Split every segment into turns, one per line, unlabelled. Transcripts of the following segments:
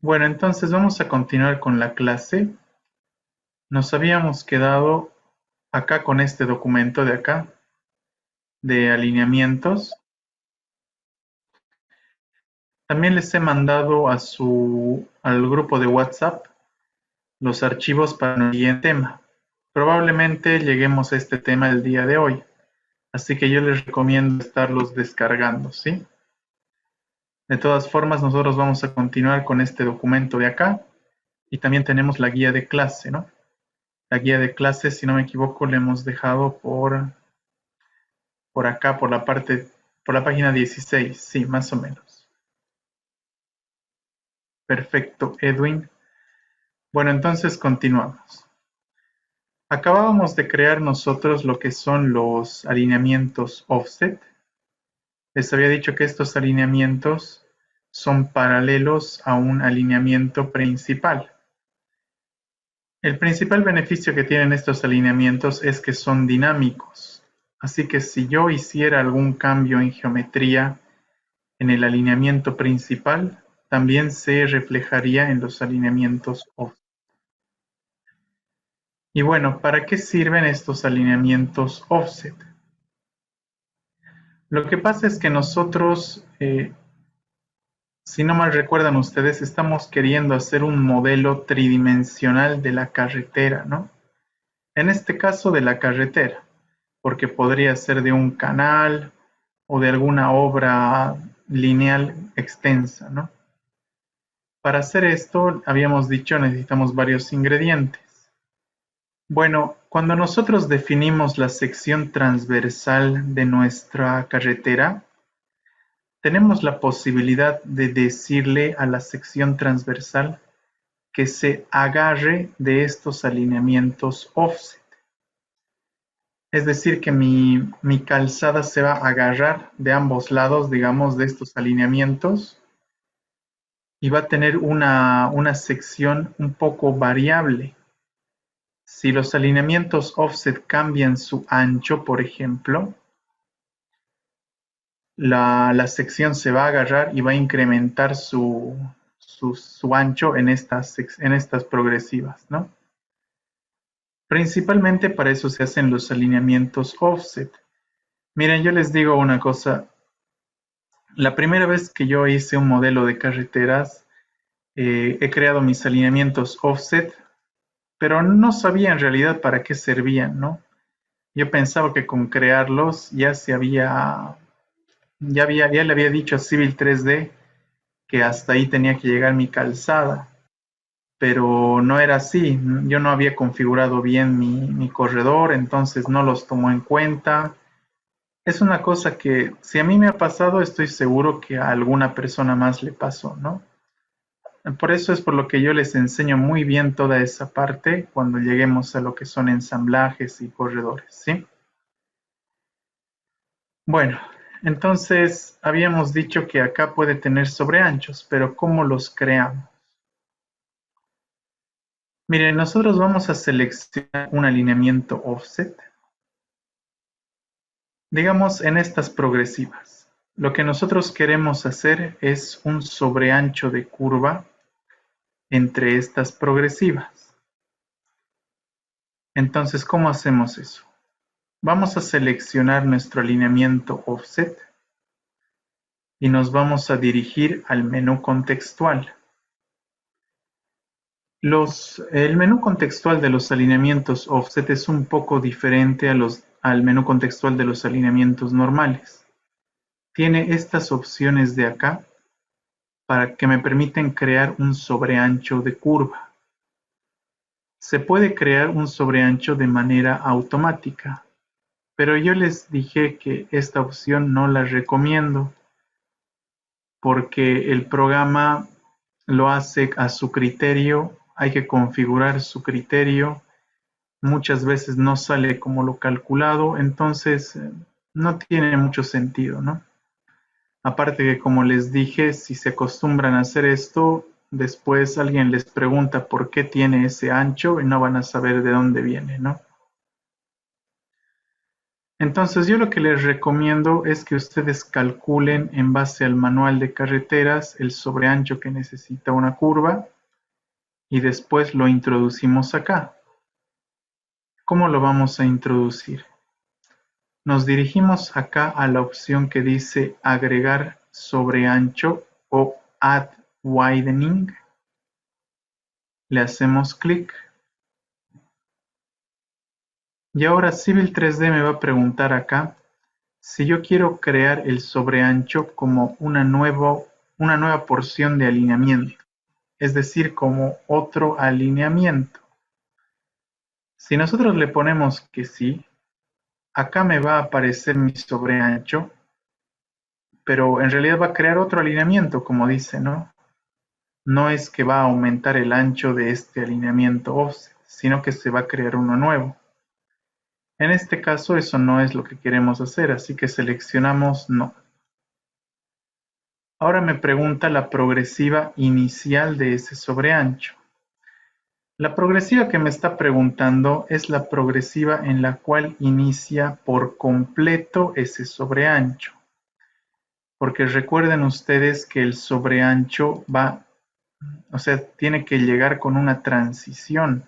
Bueno, entonces vamos a continuar con la clase. Nos habíamos quedado acá con este documento de acá, de alineamientos. También les he mandado al grupo de WhatsApp los archivos para el siguiente tema. Probablemente lleguemos a este tema el día de hoy, así que yo les recomiendo estarlos descargando, ¿sí? De todas formas, nosotros vamos a continuar con este documento de acá y también tenemos la guía de clase, ¿no? La guía de clase, si no me equivoco, la hemos dejado por acá, por la página 16, sí, más o menos. Perfecto, Edwin. Bueno, entonces continuamos. Acabábamos de crear nosotros lo que son los alineamientos offset. Les había dicho que estos alineamientos son paralelos a un alineamiento principal. El principal beneficio que tienen estos alineamientos es que son dinámicos. Así que si yo hiciera algún cambio en geometría en el alineamiento principal, también se reflejaría en los alineamientos offset. Y bueno, ¿para qué sirven estos alineamientos offset? Lo que pasa es que nosotros, si no mal recuerdan ustedes, estamos queriendo hacer un modelo tridimensional de la carretera, ¿no? En este caso de la carretera, porque podría ser de un canal o de alguna obra lineal extensa, ¿no? Para hacer esto, habíamos dicho, necesitamos varios ingredientes. Bueno, cuando nosotros definimos la sección transversal de nuestra carretera, tenemos la posibilidad de decirle a la sección transversal que se agarre de estos alineamientos offset. Es decir, que mi calzada se va a agarrar de ambos lados, digamos, de estos alineamientos y va a tener una sección un poco variable. Si los alineamientos offset cambian su ancho, por ejemplo, la sección se va a agarrar y va a incrementar su ancho en estas progresivas, ¿no? Principalmente para eso se hacen los alineamientos offset. Miren, yo les digo una cosa. La primera vez que yo hice un modelo de carreteras, he creado mis alineamientos offset, pero no sabía en realidad para qué servían, ¿no? Yo pensaba que con crearlos ya le había dicho a Civil 3D que hasta ahí tenía que llegar mi calzada, pero no era así. Yo no había configurado bien mi corredor, entonces no los tomó en cuenta. Es una cosa que si a mí me ha pasado, estoy seguro que a alguna persona más le pasó, ¿no? Por eso es por lo que yo les enseño muy bien toda esa parte cuando lleguemos a lo que son ensamblajes y corredores, ¿sí? Bueno, entonces habíamos dicho que acá puede tener sobreanchos, pero ¿cómo los creamos? Miren, nosotros vamos a seleccionar un alineamiento offset, digamos en estas progresivas. Lo que nosotros queremos hacer es un sobreancho de curva entre estas progresivas. Entonces, ¿cómo hacemos eso? Vamos a seleccionar nuestro alineamiento offset y nos vamos a dirigir al menú contextual. El menú contextual de los alineamientos offset es un poco diferente al menú contextual de los alineamientos normales. Tiene estas opciones de acá para que me permiten crear un sobreancho de curva. Se puede crear un sobreancho de manera automática, pero yo les dije que esta opción no la recomiendo porque el programa lo hace a su criterio, hay que configurar su criterio, muchas veces no sale como lo calculado, entonces no tiene mucho sentido, ¿no? Aparte que como les dije, si se acostumbran a hacer esto, después alguien les pregunta por qué tiene ese ancho y no van a saber de dónde viene, ¿no? Entonces yo lo que les recomiendo es que ustedes calculen en base al manual de carreteras el sobreancho que necesita una curva y después lo introducimos acá. ¿Cómo lo vamos a introducir? Nos dirigimos acá a la opción que dice agregar sobreancho o add widening. Le hacemos clic. Y ahora Civil 3D me va a preguntar acá si yo quiero crear el sobreancho como una nueva porción de alineamiento, es decir, como otro alineamiento. Si nosotros le ponemos que sí, acá me va a aparecer mi sobreancho, pero en realidad va a crear otro alineamiento, como dice, ¿no? No es que va a aumentar el ancho de este alineamiento offset, sino que se va a crear uno nuevo. En este caso eso no es lo que queremos hacer, así que seleccionamos no. Ahora me pregunta la progresiva inicial de ese sobreancho. La progresiva que me está preguntando es la progresiva en la cual inicia por completo ese sobreancho. Porque recuerden ustedes que el sobreancho va, o sea, tiene que llegar con una transición.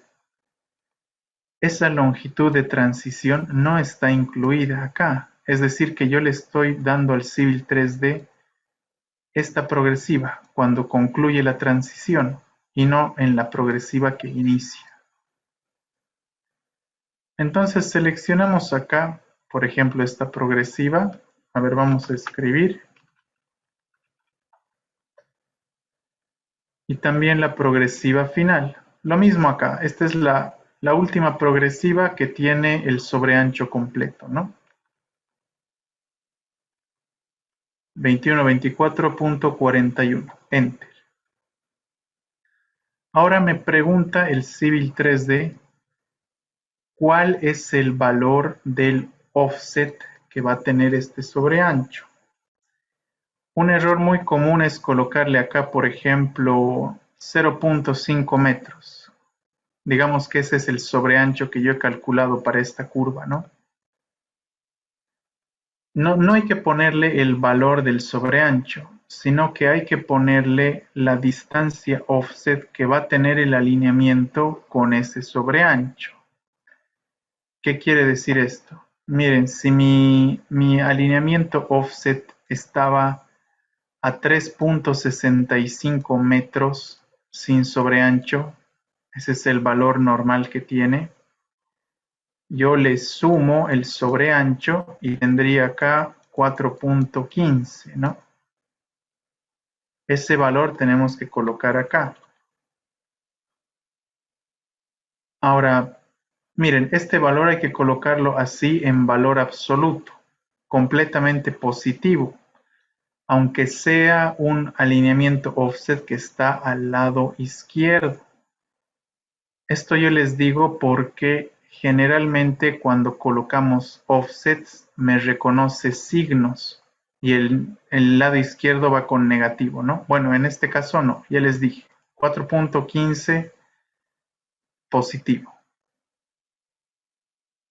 Esa longitud de transición no está incluida acá. Es decir, que yo le estoy dando al Civil 3D esta progresiva cuando concluye la transición y no en la progresiva que inicia. Entonces seleccionamos acá, por ejemplo, esta progresiva. A ver, vamos a escribir. Y también la progresiva final. Lo mismo acá. Esta es la última progresiva que tiene el sobreancho completo, ¿no? 2124.41. Enter. Ahora me pregunta el Civil 3D cuál es el valor del offset que va a tener este sobreancho. Un error muy común es colocarle acá, por ejemplo, 0.5 metros. Digamos que ese es el sobreancho que yo he calculado para esta curva, ¿no? No hay que ponerle el valor del sobreancho, sino que hay que ponerle la distancia offset que va a tener el alineamiento con ese sobreancho. ¿Qué quiere decir esto? Miren, si mi alineamiento offset estaba a 3.65 metros sin sobreancho, ese es el valor normal que tiene, yo le sumo el sobreancho y tendría acá 4.15, ¿no? Ese valor tenemos que colocar acá. Ahora, miren, este valor hay que colocarlo así en valor absoluto, completamente positivo, aunque sea un alineamiento offset que está al lado izquierdo. Esto yo les digo porque generalmente cuando colocamos offsets me reconoce signos y el lado izquierdo va con negativo, ¿no? Bueno, en este caso no, ya les dije, 4.15 positivo.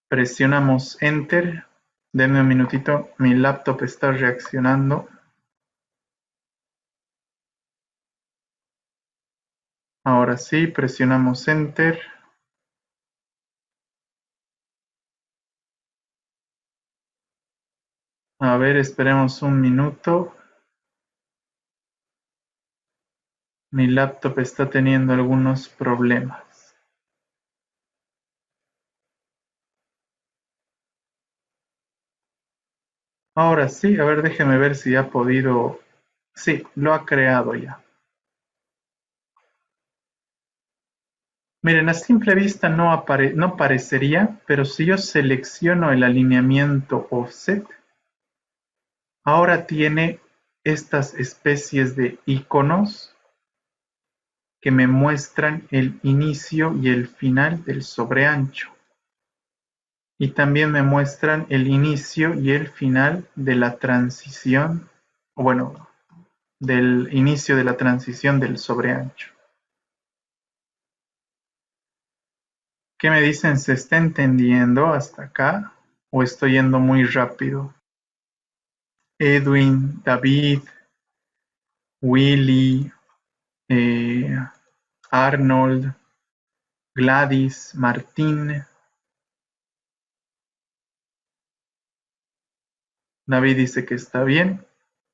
Presionamos Enter. Denme un minutito, mi laptop está reaccionando. Ahora sí, presionamos Enter. A ver, esperemos un minuto. Mi laptop está teniendo algunos problemas. Ahora sí, a ver, déjeme ver si ha podido. Sí, lo ha creado ya. Miren, a simple vista no parecería, pero si yo selecciono el alineamiento offset, ahora tiene estas especies de iconos que me muestran el inicio y el final del sobreancho. Y también me muestran el inicio y el final de la transición, o bueno, del inicio de la transición del sobreancho. ¿Qué me dicen? ¿Se está entendiendo hasta acá? ¿O estoy yendo muy rápido? Edwin, David, Willy, eh, Arnold, Gladys, Martín. David dice que está bien.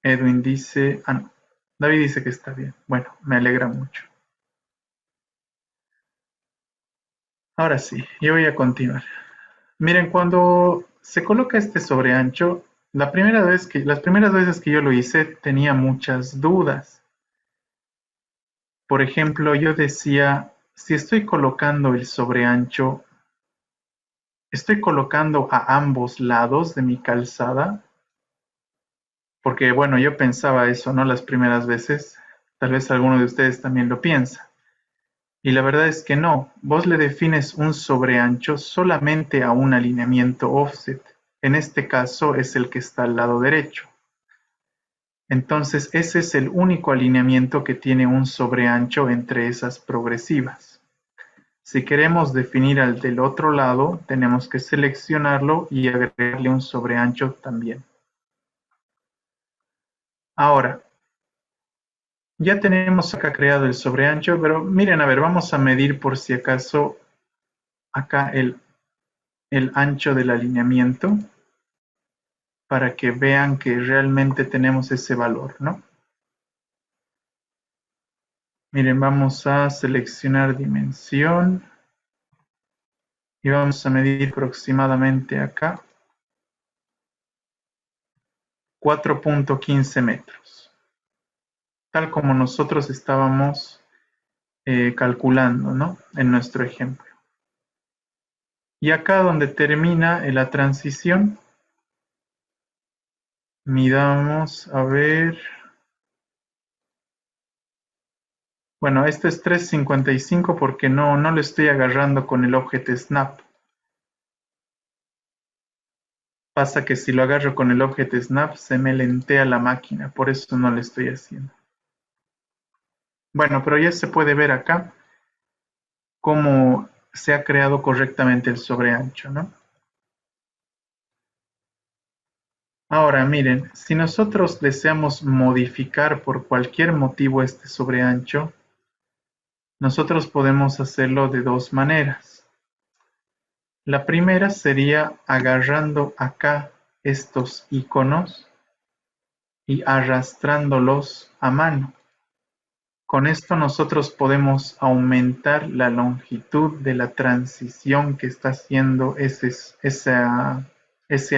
Edwin dice, no. David dice que está bien. Bueno, me alegra mucho. Ahora sí, yo voy a continuar. Miren, cuando se coloca este sobreancho, las primeras veces que yo lo hice tenía muchas dudas. Por ejemplo, yo decía, si estoy colocando el sobreancho, ¿estoy colocando a ambos lados de mi calzada? Porque bueno, yo pensaba eso, ¿no? Las primeras veces. Tal vez alguno de ustedes también lo piensa. Y la verdad es que no. Vos le defines un sobreancho solamente a un alineamiento offset. En este caso es el que está al lado derecho. Entonces ese es el único alineamiento que tiene un sobreancho entre esas progresivas. Si queremos definir al del otro lado, tenemos que seleccionarlo y agregarle un sobreancho también. Ahora, ya tenemos acá creado el sobreancho, pero miren, a ver, vamos a medir por si acaso acá el ancho del alineamiento para que vean que realmente tenemos ese valor, ¿no? Miren, vamos a seleccionar dimensión y vamos a medir aproximadamente acá 4.15 metros, tal como nosotros estábamos calculando, ¿no? En nuestro ejemplo. Y acá donde termina la transición, midamos, a ver, bueno, este es 3.55 porque no lo estoy agarrando con el objeto snap. Pasa que si lo agarro con el objeto snap se me lentea la máquina, por eso no lo estoy haciendo. Bueno, pero ya se puede ver acá cómo se ha creado correctamente el sobreancho, ¿no? Ahora miren, si nosotros deseamos modificar por cualquier motivo este sobreancho, nosotros podemos hacerlo de dos maneras. La primera sería agarrando acá estos iconos y arrastrándolos a mano. Con esto nosotros podemos aumentar la longitud de la transición que está haciendo ese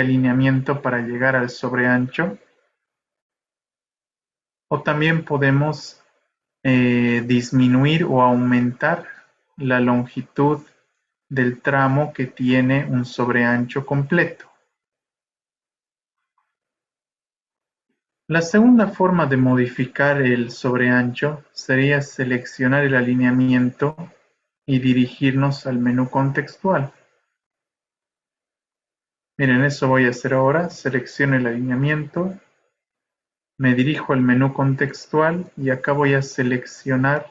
alineamiento para llegar al sobreancho. O también podemos disminuir o aumentar la longitud del tramo que tiene un sobreancho completo. La segunda forma de modificar el sobreancho sería seleccionar el alineamiento y dirigirnos al menú contextual. Miren, eso voy a hacer ahora. Selecciono el alineamiento, me dirijo al menú contextual y acá voy a seleccionar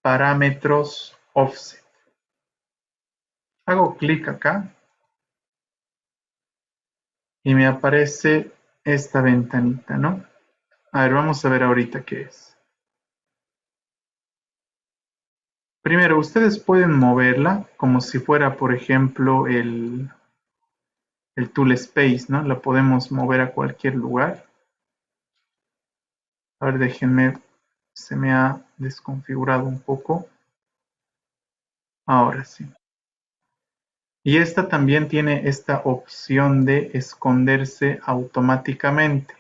parámetros offset. Hago clic acá y me aparece esta ventanita, ¿no? A ver, vamos a ver ahorita qué es. Primero, ustedes pueden moverla como si fuera, por ejemplo, el tool space, ¿no? La podemos mover a cualquier lugar. A ver, déjenme, se me ha desconfigurado un poco. Ahora sí. Y esta también tiene esta opción de esconderse automáticamente.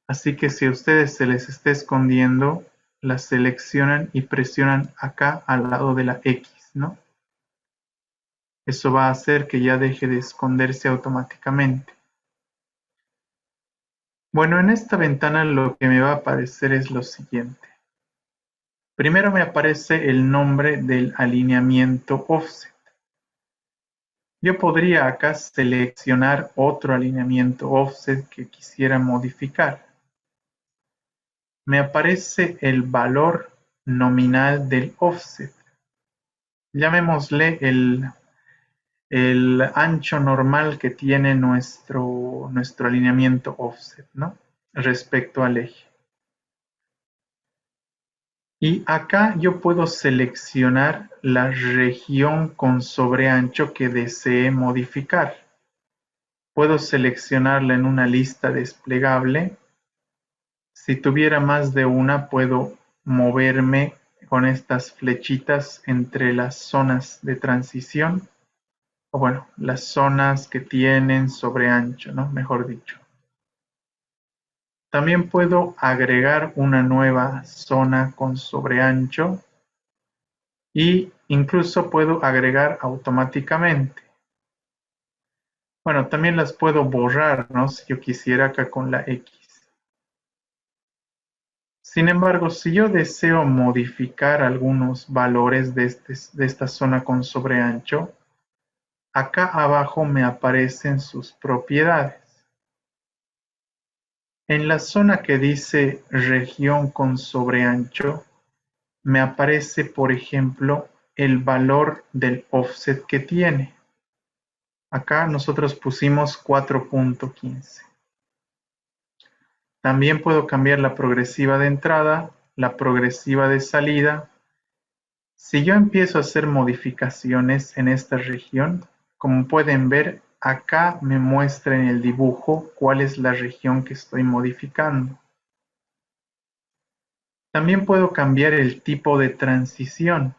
Así que si a ustedes se les está escondiendo, la seleccionan y presionan acá al lado de la X, ¿no? Eso va a hacer que ya deje de esconderse automáticamente. Bueno, en esta ventana lo que me va a aparecer es lo siguiente. Primero me aparece el nombre del alineamiento offset. Yo podría acá seleccionar otro alineamiento offset que quisiera modificar. Me aparece el valor nominal del offset. Llamémosle el ancho normal que tiene nuestro alineamiento offset, ¿no? Respecto al eje. Y acá yo puedo seleccionar la región con sobreancho que desee modificar. Puedo seleccionarla en una lista desplegable. Si tuviera más de una, puedo moverme con estas flechitas entre las zonas de transición, o bueno, las zonas que tienen sobreancho, ¿no? Mejor dicho. También puedo agregar una nueva zona con sobreancho y incluso puedo agregar automáticamente. Bueno, también las puedo borrar, ¿no? Si yo quisiera acá con la X. Sin embargo, si yo deseo modificar algunos valores de esta zona con sobreancho, acá abajo me aparecen sus propiedades. En la zona que dice región con sobreancho, me aparece, por ejemplo, el valor del offset que tiene. Acá nosotros pusimos 4.15. También puedo cambiar la progresiva de entrada, la progresiva de salida. Si yo empiezo a hacer modificaciones en esta región, como pueden ver, acá me muestra en el dibujo cuál es la región que estoy modificando. También puedo cambiar el tipo de transición.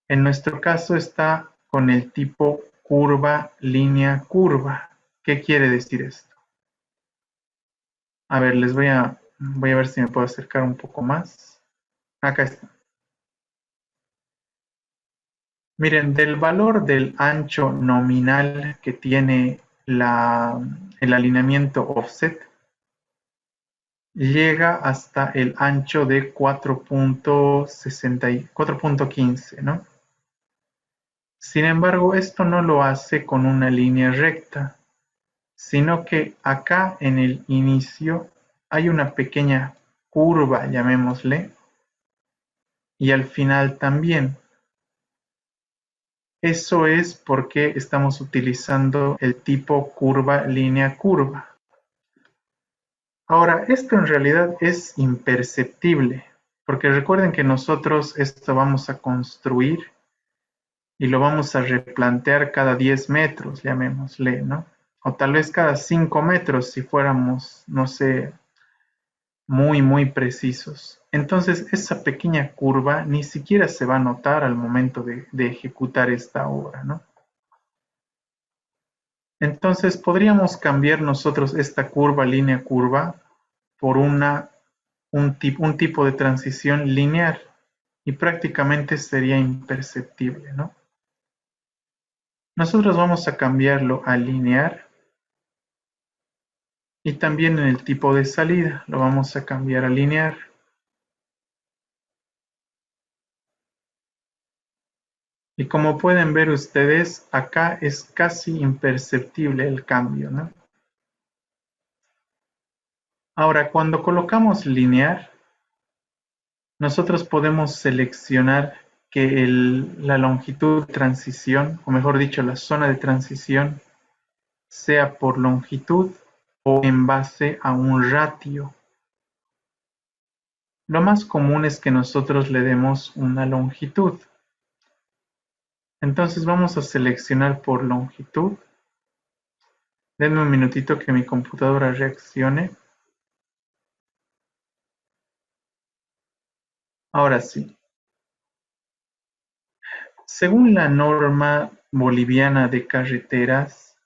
En nuestro caso está con el tipo curva, línea, curva. ¿Qué quiere decir esto? A ver, voy a ver si me puedo acercar un poco más. Acá está. Miren, del valor del ancho nominal que tiene el alineamiento offset, llega hasta el ancho de 4.15, ¿no? Sin embargo, esto no lo hace con una línea recta, sino que acá en el inicio hay una pequeña curva, llamémosle, y al final también. Eso es porque estamos utilizando el tipo curva, línea, curva. Ahora, esto en realidad es imperceptible, porque recuerden que nosotros esto vamos a construir y lo vamos a replantear cada 10 metros, llamémosle, ¿no? O tal vez cada 5 metros si fuéramos, no sé, muy precisos. Entonces, esa pequeña curva ni siquiera se va a notar al momento de ejecutar esta obra, ¿no? Entonces, podríamos cambiar nosotros esta curva, línea, curva, por un tipo de transición lineal y prácticamente sería imperceptible, ¿no? Nosotros vamos a cambiarlo a lineal y también en el tipo de salida lo vamos a cambiar a lineal. Y como pueden ver ustedes, acá es casi imperceptible el cambio, ¿no? Ahora, cuando colocamos lineal, nosotros podemos seleccionar que la longitud de transición, o mejor dicho, la zona de transición, sea por longitud o en base a un ratio. Lo más común es que nosotros le demos una longitud. Entonces vamos a seleccionar por longitud. Denme un minutito que mi computadora reaccione. Ahora sí. Según la norma boliviana de carreteras,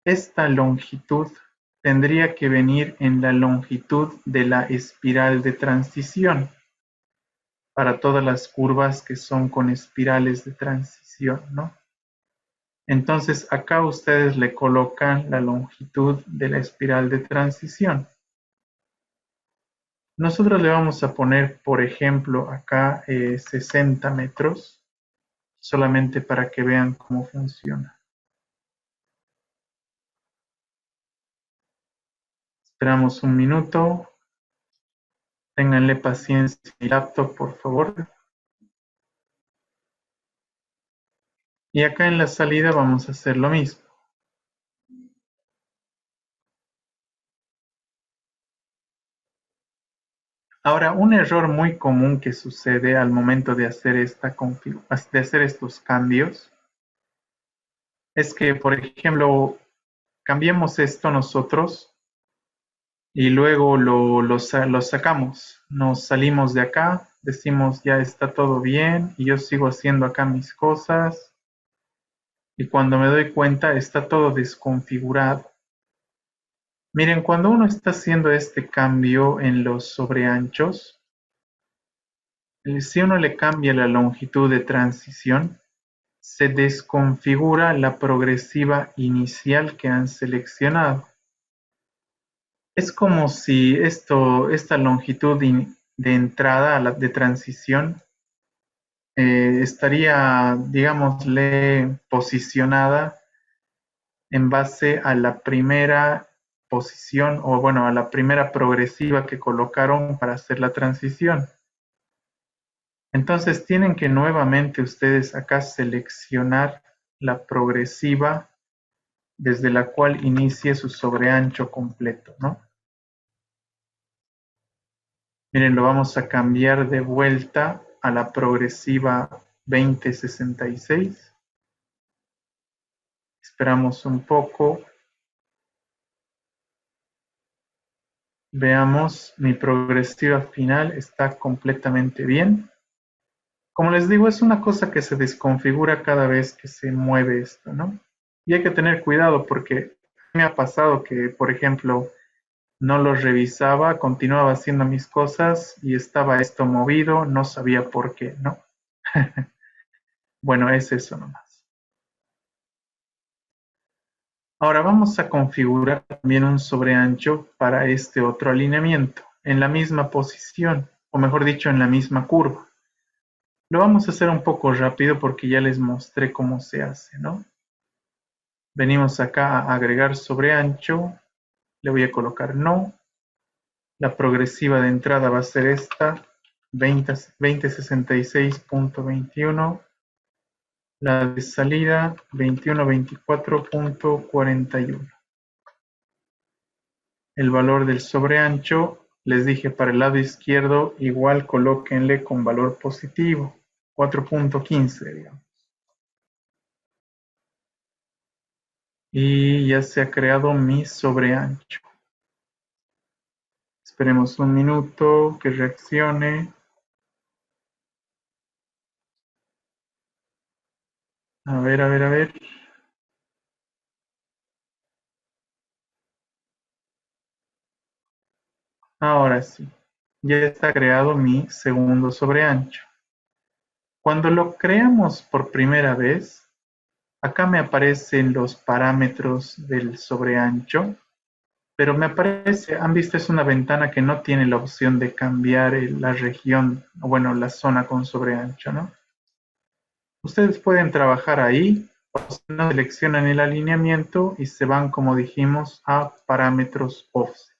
esta longitud tendría que venir en la longitud de la espiral de transición para todas las curvas que son con espirales de transición, ¿no? Entonces acá ustedes le colocan la longitud de la espiral de transición. Nosotros le vamos a poner, por ejemplo, acá 60 metros, solamente para que vean cómo funciona. Esperamos un minuto. Ténganle paciencia a mi laptop, por favor. Y acá en la salida vamos a hacer lo mismo. Ahora, un error muy común que sucede al momento de hacer de hacer estos cambios es que, por ejemplo, cambiemos esto nosotros y luego lo sacamos. Nos salimos de acá, decimos ya está todo bien y yo sigo haciendo acá mis cosas y cuando me doy cuenta está todo desconfigurado. Miren, cuando uno está haciendo este cambio en los sobreanchos, si uno le cambia la longitud de transición, se desconfigura la progresiva inicial que han seleccionado. Es como si esta longitud de entrada de transición estaría, digámosle, posicionada en base a la primera posición o bueno, a la primera progresiva que colocaron para hacer la transición. Entonces tienen que nuevamente ustedes acá seleccionar la progresiva desde la cual inicie su sobreancho completo, ¿no? Miren, lo vamos a cambiar de vuelta a la progresiva 2066. Esperamos un poco. Veamos, mi progresiva final está completamente bien. Como les digo, es una cosa que se desconfigura cada vez que se mueve esto, ¿no? Y hay que tener cuidado porque me ha pasado que, por ejemplo, no lo revisaba, continuaba haciendo mis cosas y estaba esto movido, no sabía por qué, ¿no? Bueno, es eso nomás. Ahora vamos a configurar también un sobreancho para este otro alineamiento, en la misma posición, o mejor dicho, en la misma curva. Lo vamos a hacer un poco rápido porque ya les mostré cómo se hace, ¿no? Venimos acá a agregar sobreancho, le voy a colocar no, la progresiva de entrada va a ser esta, 2066.21, la de salida 2124.41. El valor del sobreancho, les dije para el lado izquierdo, igual colóquenle con valor positivo, 4.15, digamos. Y ya se ha creado mi sobreancho. Esperemos un minuto que reaccione. A ver, a ver, a ver. Ahora sí, ya está creado mi segundo sobreancho. Cuando lo creamos por primera vez, acá me aparecen los parámetros del sobreancho, pero me aparece, han visto, es una ventana que no tiene la opción de cambiar la región, o bueno, la zona con sobreancho, ¿no? Ustedes pueden trabajar ahí, o si no, seleccionan el alineamiento y se van, como dijimos, a parámetros offset.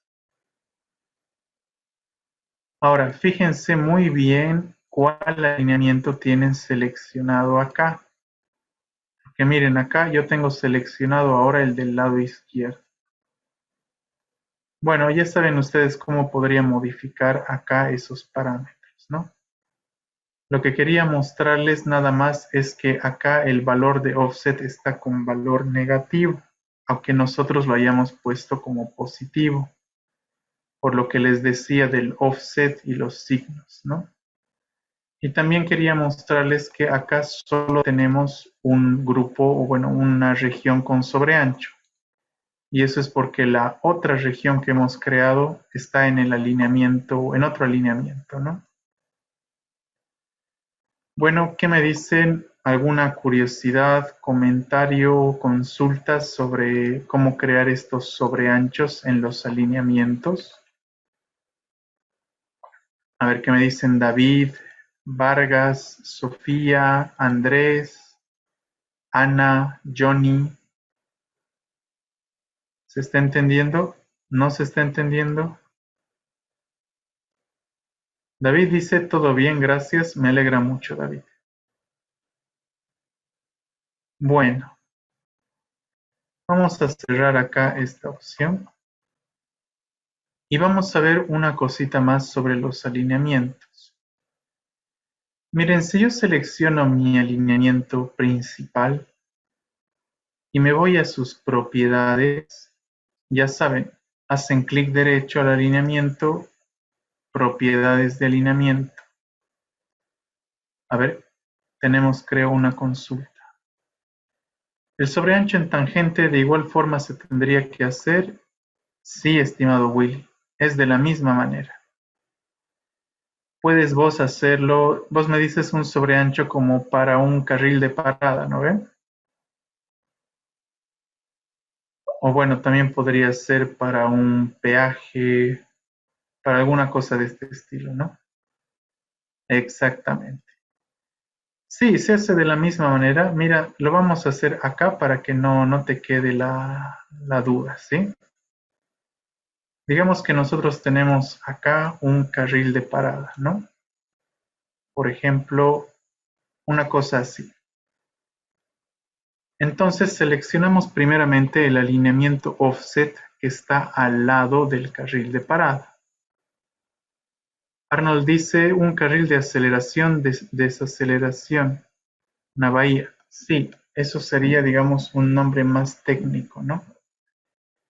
Ahora, fíjense muy bien cuál alineamiento tienen seleccionado acá. Porque miren, acá yo tengo seleccionado ahora el del lado izquierdo. Bueno, ya saben ustedes cómo podría modificar acá esos parámetros, ¿no? Lo que quería mostrarles nada más es que acá el valor de offset está con valor negativo, aunque nosotros lo hayamos puesto como positivo, por lo que les decía del offset y los signos, ¿no? Y también quería mostrarles que acá solo tenemos un grupo, o bueno, una región con sobreancho. Y eso es porque la otra región que hemos creado está en el alineamiento, en otro alineamiento, ¿no? Bueno, ¿qué me dicen? ¿Alguna curiosidad, comentario, consultas sobre cómo crear estos sobreanchos en los alineamientos? A ver qué me dicen David, Vargas, Sofía, Andrés, Ana, Johnny. ¿Se está entendiendo? ¿No se está entendiendo? David dice, todo bien, gracias. Me alegra mucho, David. Bueno, vamos a cerrar acá esta opción y vamos a ver una cosita más sobre los alineamientos. Miren, si yo selecciono mi alineamiento principal y me voy a sus propiedades, ya saben, hacen clic derecho al alineamiento, propiedades de alineamiento. A ver, tenemos creo una consulta. El sobreancho en tangente de igual forma se tendría que hacer. Sí, estimado Willy, es de la misma manera. Puedes vos hacerlo, vos me dices un sobreancho como para un carril de parada, ¿no ve? O bueno, también podría ser para un peaje, para alguna cosa de este estilo, ¿no? Exactamente. Sí, se hace de la misma manera. Mira, lo vamos a hacer acá para que no te quede la duda, ¿sí? Digamos que nosotros tenemos acá un carril de parada, ¿no? Por ejemplo, una cosa así. Entonces seleccionamos primeramente el alineamiento offset que está al lado del carril de parada. Arnold dice un carril de aceleración, desaceleración, una bahía. Sí, eso sería, digamos, un nombre más técnico, ¿no?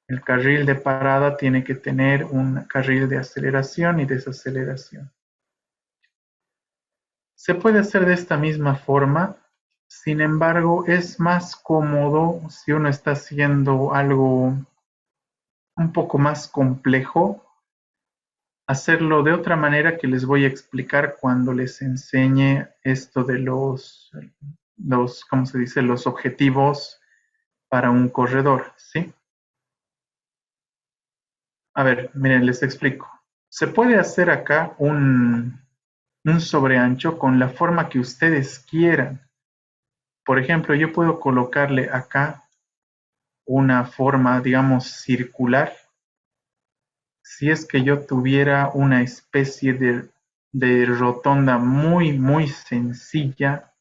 El carril de parada tiene que tener un carril de aceleración y desaceleración. Se puede hacer de esta misma forma, sin embargo, es más cómodo si uno está haciendo algo un poco más complejo, hacerlo de otra manera que les voy a explicar cuando les enseñe esto de ¿cómo se dice? Los objetivos para un corredor, ¿sí? A ver, miren, les explico. Se puede hacer acá un sobreancho con la forma que ustedes quieran. Por ejemplo, yo puedo colocarle acá una forma, digamos, circular. Si es que yo tuviera una especie de rotonda muy sencilla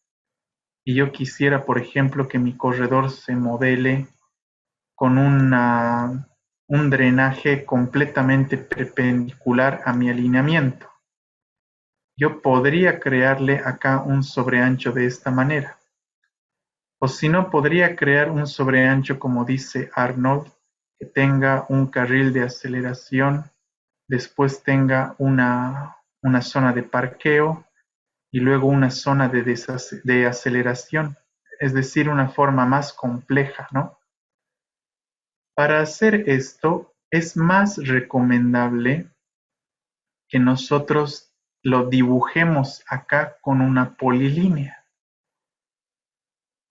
y yo quisiera, por ejemplo, que mi corredor se modele con un drenaje completamente perpendicular a mi alineamiento. Yo podría crearle acá un sobreancho de esta manera. O si no, podría crear un sobreancho como dice Arnold, que tenga un carril de aceleración, después tenga una zona de parqueo y luego una zona de aceleración, es decir, una forma más compleja, ¿no? Para hacer esto es más recomendable que nosotros lo dibujemos acá con una polilínea.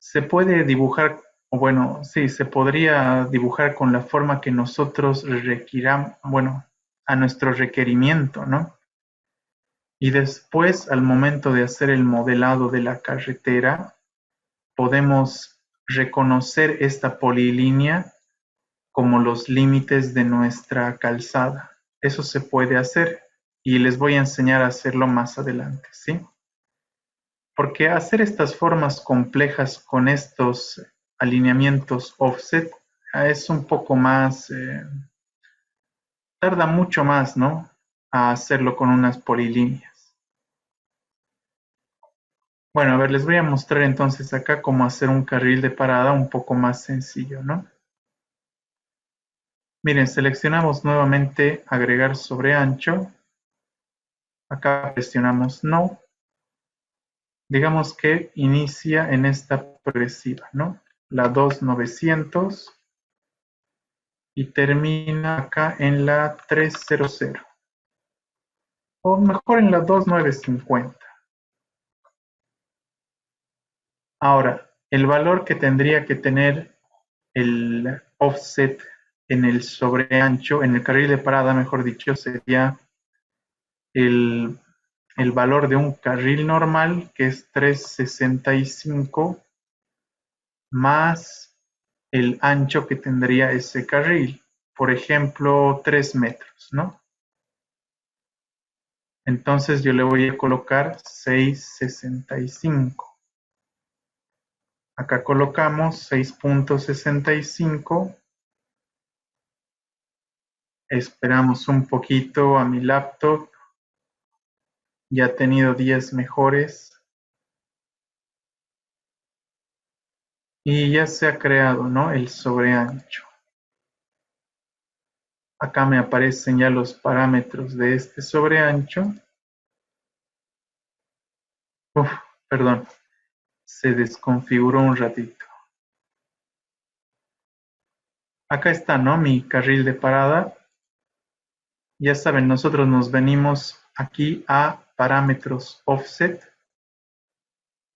Se puede dibujar, o bueno, sí, se podría dibujar con la forma que nosotros requiramos, bueno, a nuestro requerimiento, ¿no? Y después, al momento de hacer el modelado de la carretera, podemos reconocer esta polilínea como los límites de nuestra calzada. Eso se puede hacer y les voy a enseñar a hacerlo más adelante, ¿sí? Porque hacer estas formas complejas con estos alineamientos offset es un poco más, tarda mucho más, ¿no? A hacerlo con unas polilíneas. Bueno, a ver, les voy a mostrar entonces acá cómo hacer un carril de parada un poco más sencillo, ¿no? Miren, seleccionamos nuevamente agregar sobre ancho. Acá presionamos no. Digamos que inicia en esta progresiva, ¿no? La 2900 y termina acá en la 300. O mejor en la 2950. Ahora, el valor que tendría que tener el offset en el sobreancho, en el carril de parada, mejor dicho, sería el, el valor de un carril normal, que es 365, más el ancho que tendría ese carril, por ejemplo, 3 metros, ¿no? Entonces yo le voy a colocar 665. Acá colocamos 6.65. Esperamos un poquito a mi laptop. Ya ha tenido días mejores. Y ya se ha creado, ¿no? El sobreancho. Acá me aparecen ya los parámetros de este sobreancho. Uf, perdón, se desconfiguró un ratito. Acá está, ¿no? Mi carril de parada. Ya saben, nosotros nos venimos aquí a parámetros offset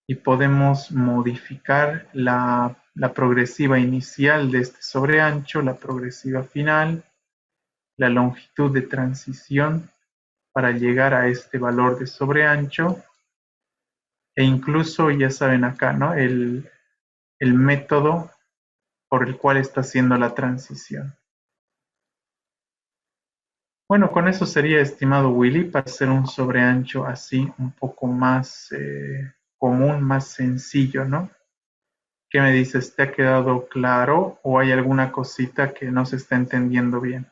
y podemos modificar la progresiva inicial de este sobreancho, la progresiva final, la longitud de transición para llegar a este valor de sobreancho e incluso ya saben acá, ¿no? El método por el cual está haciendo la transición. Bueno, con eso sería, estimado Willy, para hacer un sobreancho así un poco más común, más sencillo, ¿no? ¿Qué me dices? ¿Te ha quedado claro o hay alguna cosita que no se está entendiendo bien?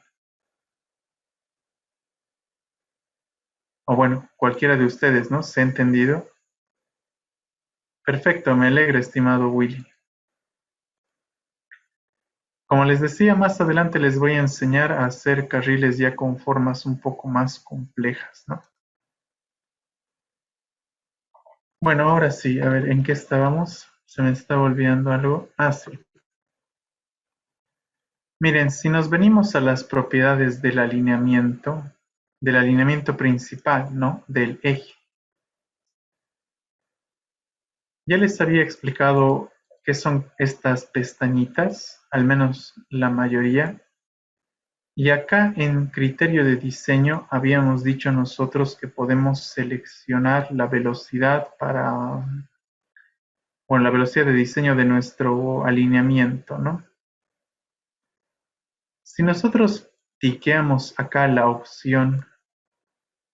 O bueno, cualquiera de ustedes, ¿no? ¿Se ha entendido? Perfecto, me alegra, estimado Willy. Como les decía, más adelante les voy a enseñar a hacer carriles ya con formas un poco más complejas, ¿no? Bueno, ahora sí, a ver, ¿en qué estábamos? Se me está olvidando algo. Ah, sí. Miren, si nos venimos a las propiedades del alineamiento principal, ¿no? Del eje. Ya les había explicado qué son estas pestañitas, al menos la mayoría. Y acá en criterio de diseño habíamos dicho nosotros que podemos seleccionar la velocidad bueno, la velocidad de diseño de nuestro alineamiento, ¿no? Si nosotros tiqueamos acá la opción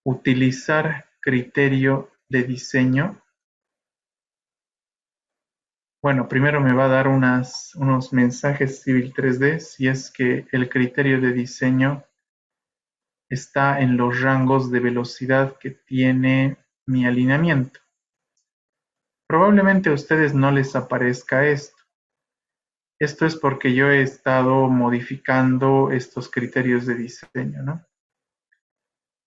utilizar criterio de diseño, bueno, primero me va a dar unos mensajes Civil 3D si es que el criterio de diseño está en los rangos de velocidad que tiene mi alineamiento. Probablemente a ustedes no les aparezca esto. Esto es porque yo he estado modificando estos criterios de diseño, ¿no?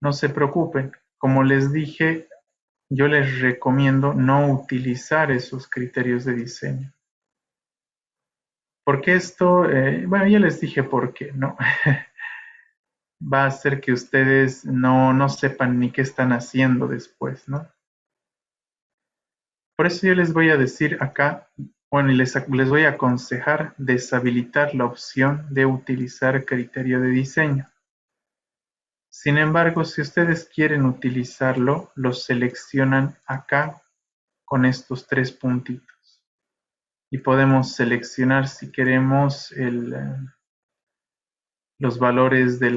No se preocupen. Como les dije, yo les recomiendo no utilizar esos criterios de diseño. Porque esto, bueno, ya les dije por qué, ¿no? Va a hacer que ustedes no sepan ni qué están haciendo después, ¿no? Por eso yo les voy a decir acá, bueno, y les voy a aconsejar deshabilitar la opción de utilizar criterio de diseño. Sin embargo, si ustedes quieren utilizarlo, lo seleccionan acá con estos tres puntitos. Y podemos seleccionar si queremos los valores de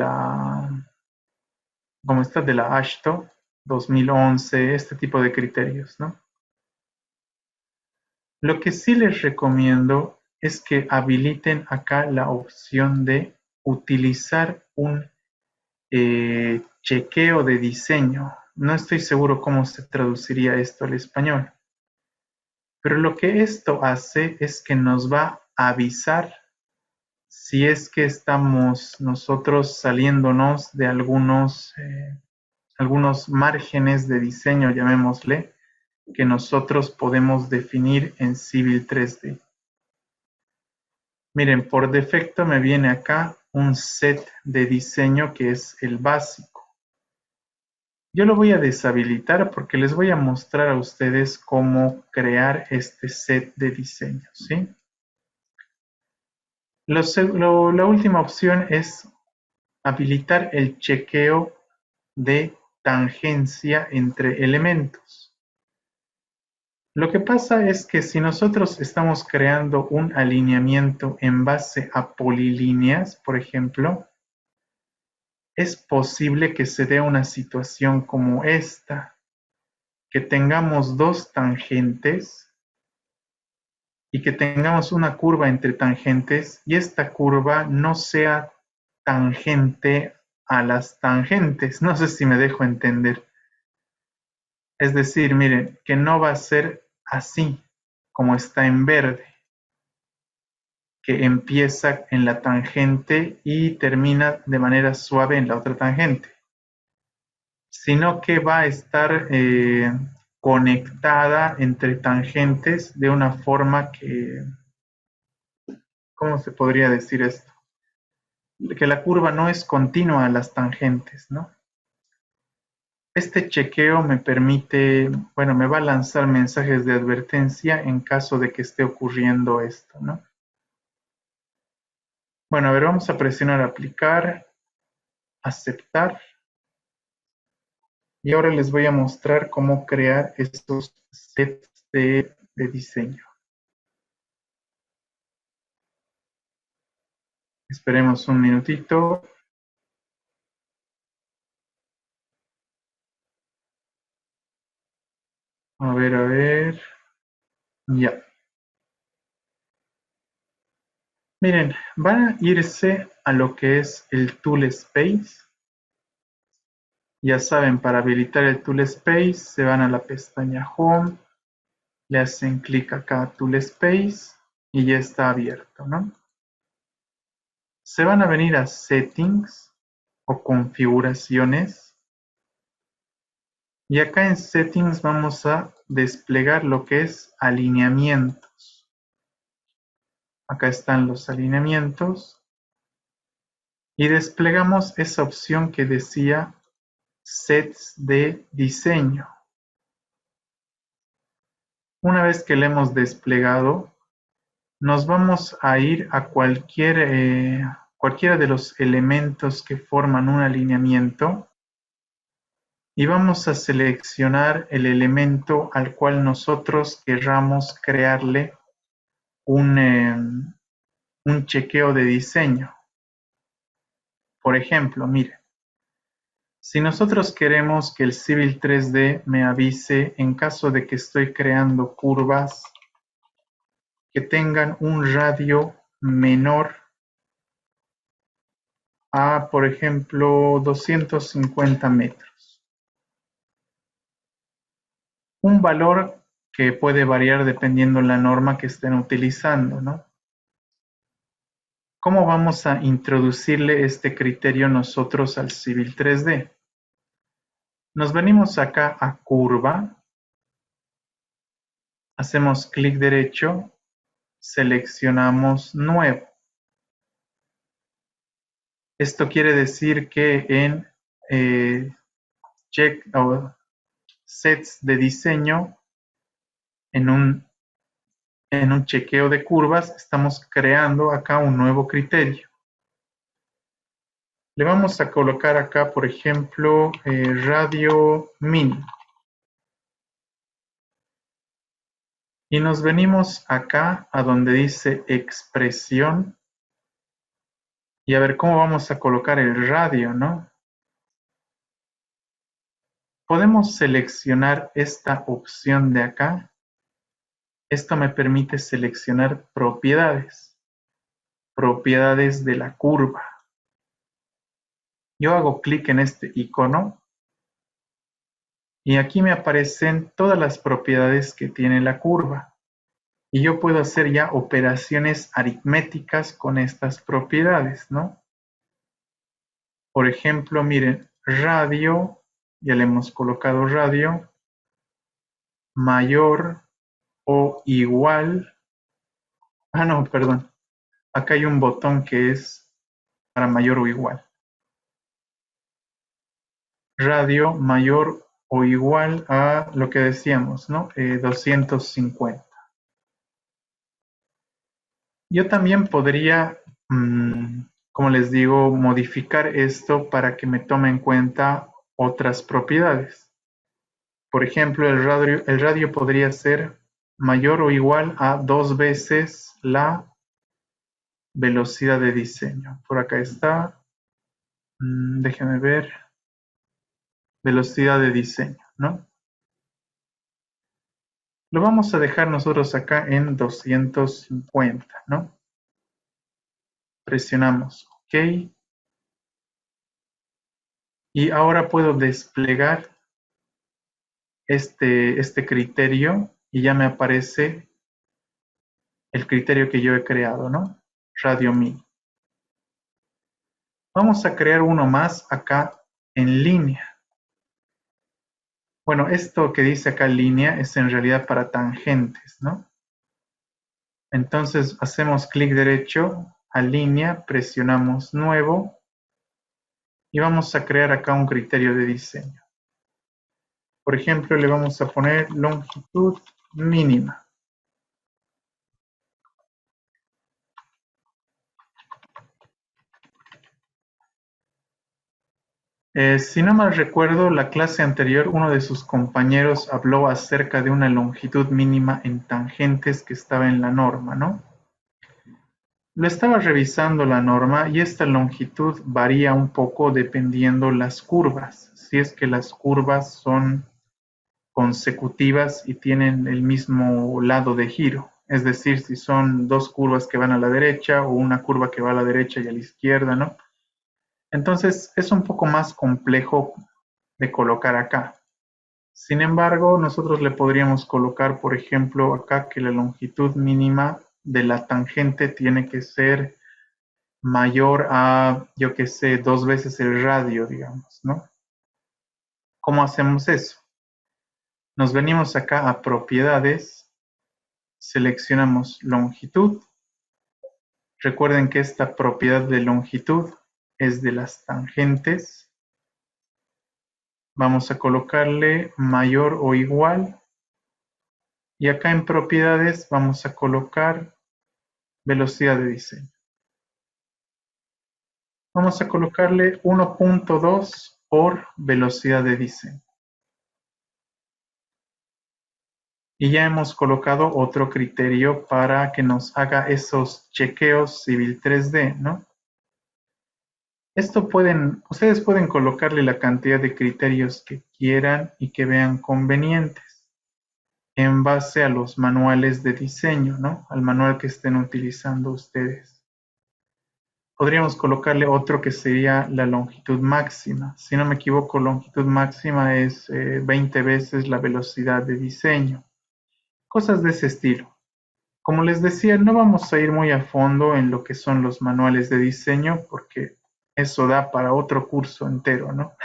como está, de la AASHTO 2011, este tipo de criterios, ¿no? Lo que sí les recomiendo es que habiliten acá la opción de utilizar un chequeo de diseño. No estoy seguro cómo se traduciría esto al español, pero lo que esto hace es que nos va a avisar si es que estamos nosotros saliéndonos de algunos márgenes de diseño, llamémosle, que nosotros podemos definir en Civil 3D. Miren, por defecto me viene acá un set de diseño que es el básico. Yo lo voy a deshabilitar porque les voy a mostrar a ustedes cómo crear este set de diseño, ¿sí? La última opción es habilitar el chequeo de tangencia entre elementos. Lo que pasa es que si nosotros estamos creando un alineamiento en base a polilíneas, por ejemplo, es posible que se dé una situación como esta, que tengamos dos tangentes y que tengamos una curva entre tangentes y esta curva no sea tangente a las tangentes. No sé si me dejo entender. Es decir, miren, que no va a ser así como está en verde, que empieza en la tangente y termina de manera suave en la otra tangente, sino que va a estar conectada entre tangentes de una forma que, ¿cómo se podría decir esto? Que la curva no es continua a las tangentes, ¿no? Este chequeo me permite, bueno, me va a lanzar mensajes de advertencia en caso de que esté ocurriendo esto, ¿no? Bueno, a ver, vamos a presionar aplicar, aceptar, y ahora les voy a mostrar cómo crear estos sets de diseño. Esperemos un minutito. A ver. Ya. Miren, van a irse a lo que es el Tool Space. Ya saben, para habilitar el Tool Space se van a la pestaña Home, le hacen clic acá a Tool Space y ya está abierto, ¿no? Se van a venir a Settings o Configuraciones y acá en Settings vamos a desplegar lo que es alineamientos. Acá están los alineamientos y desplegamos esa opción que decía Sets de diseño. Una vez que le hemos desplegado, nos vamos a ir a cualquiera de los elementos que forman un alineamiento y vamos a seleccionar el elemento al cual nosotros querramos crearle un chequeo de diseño. Por ejemplo, miren, si nosotros queremos que el Civil 3D me avise en caso de que estoy creando curvas que tengan un radio menor a, por ejemplo, 250 metros. Un valor que puede variar dependiendo la norma que estén utilizando, ¿no? ¿Cómo vamos a introducirle este criterio nosotros al Civil 3D? Nos venimos acá a curva, hacemos clic derecho, seleccionamos nuevo. Esto quiere decir que en check o sets de diseño, en un chequeo de curvas, estamos creando acá un nuevo criterio. Le vamos a colocar acá, por ejemplo, radio min. Y nos venimos acá a donde dice expresión. Y a ver cómo vamos a colocar el radio, ¿no? Podemos seleccionar esta opción de acá. Esto me permite seleccionar propiedades. Propiedades de la curva. Yo hago clic en este icono y aquí me aparecen todas las propiedades que tiene la curva. Y yo puedo hacer ya operaciones aritméticas con estas propiedades, ¿no? Por ejemplo, miren, radio, ya le hemos colocado radio, mayor o igual. Ah, no, perdón. Acá hay un botón que es para mayor o igual. Radio mayor o igual a lo que decíamos, ¿no? 250. Yo también podría, como les digo, modificar esto para que me tome en cuenta otras propiedades. Por ejemplo, el radio podría ser mayor o igual a 2 veces la velocidad de diseño. Por acá está, déjenme ver, velocidad de diseño, ¿no? Lo vamos a dejar nosotros acá en 250, ¿no? Presionamos OK. Y ahora puedo desplegar este criterio y ya me aparece el criterio que yo he creado, ¿no? Radio Mi. Vamos a crear uno más acá en línea. Bueno, esto que dice acá línea es en realidad para tangentes, ¿no? Entonces hacemos clic derecho a línea, presionamos nuevo y vamos a crear acá un criterio de diseño. Por ejemplo, le vamos a poner longitud mínima. Si no mal recuerdo, la clase anterior, uno de sus compañeros habló acerca de una longitud mínima en tangentes que estaba en la norma, ¿no? Lo estaba revisando la norma y esta longitud varía un poco dependiendo las curvas. Si es que las curvas son consecutivas y tienen el mismo lado de giro. Es decir, si son dos curvas que van a la derecha o una curva que va a la derecha y a la izquierda, ¿no? Entonces es un poco más complejo de colocar acá. Sin embargo, nosotros le podríamos colocar, por ejemplo, acá que la longitud mínima de la tangente tiene que ser mayor a, yo que sé, 2 veces el radio, digamos, ¿no? ¿Cómo hacemos eso? Nos venimos acá a propiedades, seleccionamos longitud. Recuerden que esta propiedad de longitud es de las tangentes. Vamos a colocarle mayor o igual. Y acá en propiedades vamos a colocar velocidad de diseño. Vamos a colocarle 1.2 por velocidad de diseño. Y ya hemos colocado otro criterio para que nos haga esos chequeos Civil 3D, ¿no? Ustedes pueden colocarle la cantidad de criterios que quieran y que vean convenientes en base a los manuales de diseño, ¿no? Al manual que estén utilizando ustedes. Podríamos colocarle otro que sería la longitud máxima. Si no me equivoco, longitud máxima es 20 veces la velocidad de diseño. Cosas de ese estilo. Como les decía, no vamos a ir muy a fondo en lo que son los manuales de diseño porque eso da para otro curso entero, ¿no?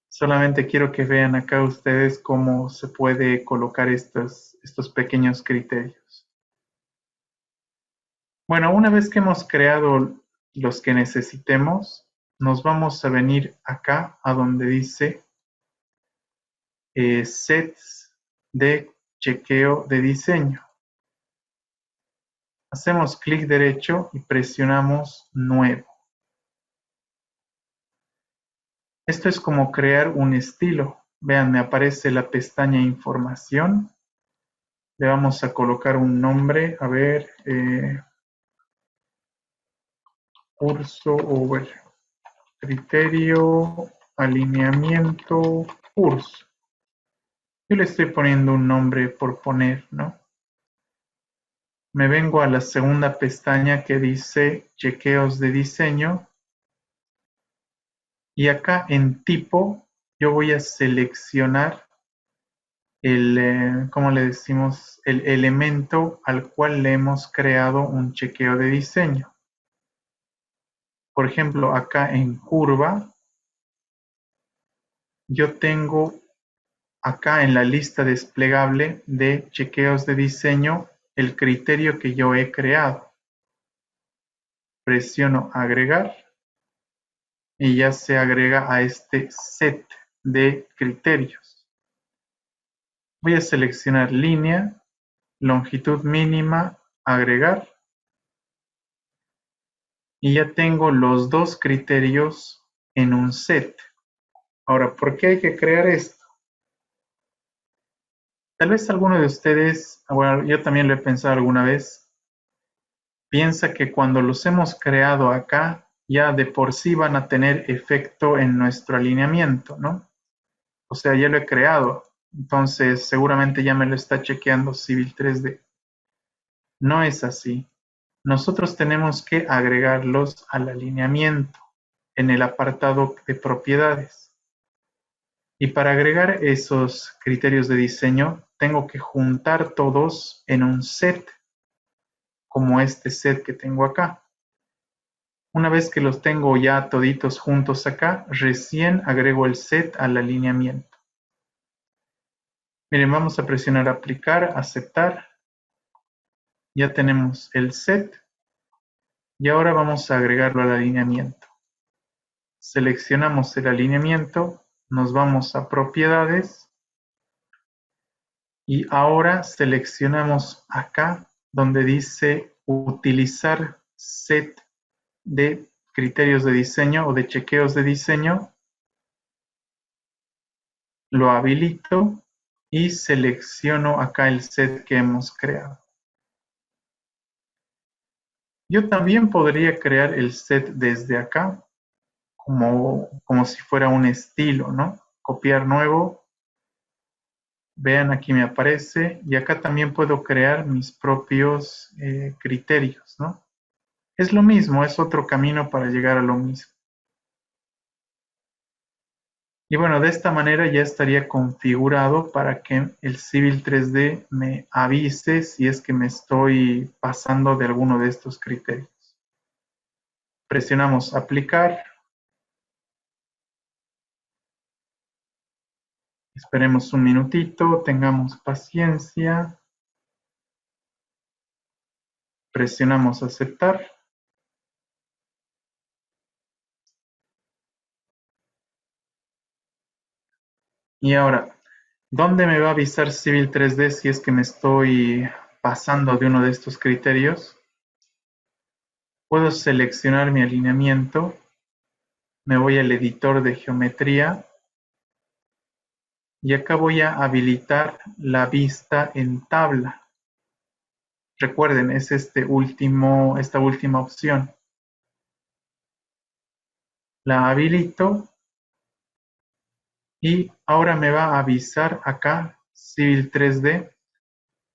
Solamente quiero que vean acá ustedes cómo se puede colocar estos pequeños criterios. Bueno, una vez que hemos creado los que necesitemos, nos vamos a venir acá a donde dice sets de chequeo de diseño. Hacemos clic derecho y presionamos nuevo. Esto es como crear un estilo. Vean, me aparece la pestaña información. Le vamos a colocar un nombre. A ver, curso over. Criterio, alineamiento, curso. Yo le estoy poniendo un nombre por poner, ¿no? Me vengo a la segunda pestaña que dice chequeos de diseño. Y acá en tipo, yo voy a seleccionar ¿cómo le decimos? El elemento al cual le hemos creado un chequeo de diseño. Por ejemplo, acá en curva, yo tengo acá en la lista desplegable de chequeos de diseño el criterio que yo he creado. Presiono agregar y ya se agrega a este set de criterios. Voy a seleccionar línea, longitud mínima, agregar. Y ya tengo los dos criterios en un set. Ahora, ¿por qué hay que crear esto? Tal vez alguno de ustedes, bueno, yo también lo he pensado alguna vez, piensa que cuando los hemos creado acá, ya de por sí van a tener efecto en nuestro alineamiento, ¿no? O sea, ya lo he creado, Entonces, seguramente ya me lo está chequeando Civil 3D. No es así. Nosotros tenemos que agregarlos al alineamiento en el apartado de propiedades. Y para agregar esos criterios de diseño, tengo que juntar todos en un set, como este set que tengo acá. Una vez que los tengo ya toditos juntos acá, recién agrego el set al alineamiento. Miren, vamos a presionar aplicar, aceptar. Ya tenemos el set y ahora vamos a agregarlo al alineamiento. Seleccionamos el alineamiento, nos vamos a propiedades y ahora seleccionamos acá donde dice utilizar set de criterios de diseño o de chequeos de diseño. Lo habilito y selecciono acá el set que hemos creado. Yo también podría crear el set desde acá, como si fuera un estilo, ¿no? Copiar nuevo. Vean, aquí me aparece y acá también puedo crear mis propios criterios, ¿no? Es lo mismo, es otro camino para llegar a lo mismo. Y bueno, de esta manera ya estaría configurado para que el Civil 3D me avise si es que me estoy pasando de alguno de estos criterios. Presionamos aplicar. Esperemos un minutito, tengamos paciencia. Presionamos aceptar. Y ahora, ¿dónde me va a avisar Civil 3D si es que me estoy pasando de uno de estos criterios? Puedo seleccionar mi alineamiento. Me voy al editor de geometría. Y acá voy a habilitar la vista en tabla. Recuerden, es esta última opción. La habilito y ahora me va a avisar acá Civil 3D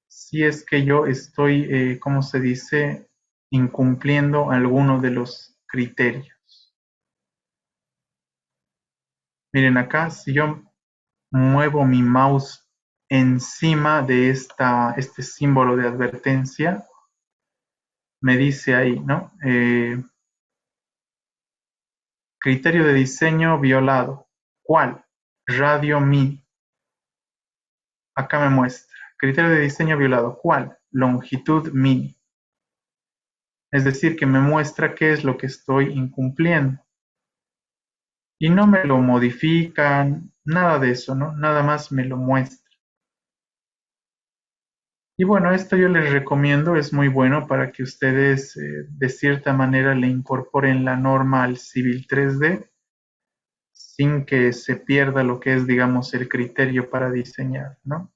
si es que yo estoy, ¿cómo se dice?, incumpliendo alguno de los criterios. Miren acá, si yo muevo mi mouse encima de este símbolo de advertencia, me dice ahí, ¿no? Criterio de diseño violado. ¿Cuál? Radio Mi. Acá me muestra. Criterio de diseño violado. ¿Cuál? Longitud mini. Es decir, que me muestra qué es lo que estoy incumpliendo. Y no me lo modifican, nada de eso, ¿no? Nada más me lo muestra. Y bueno, esto yo les recomiendo, es muy bueno para que ustedes de cierta manera le incorporen la norma al Civil 3D sin que se pierda lo que es, digamos, el criterio para diseñar, ¿no?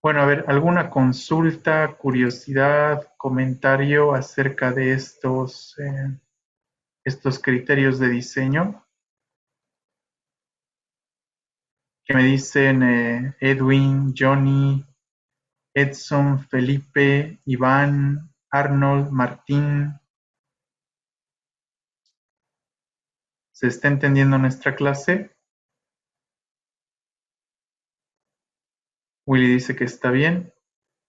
Bueno, a ver, ¿alguna consulta, curiosidad, comentario acerca de estos criterios de diseño? Que me dicen Edwin, Johnny, Edson, Felipe, Iván, Arnold, Martín. ¿Se está entendiendo nuestra clase? Willy dice que está bien.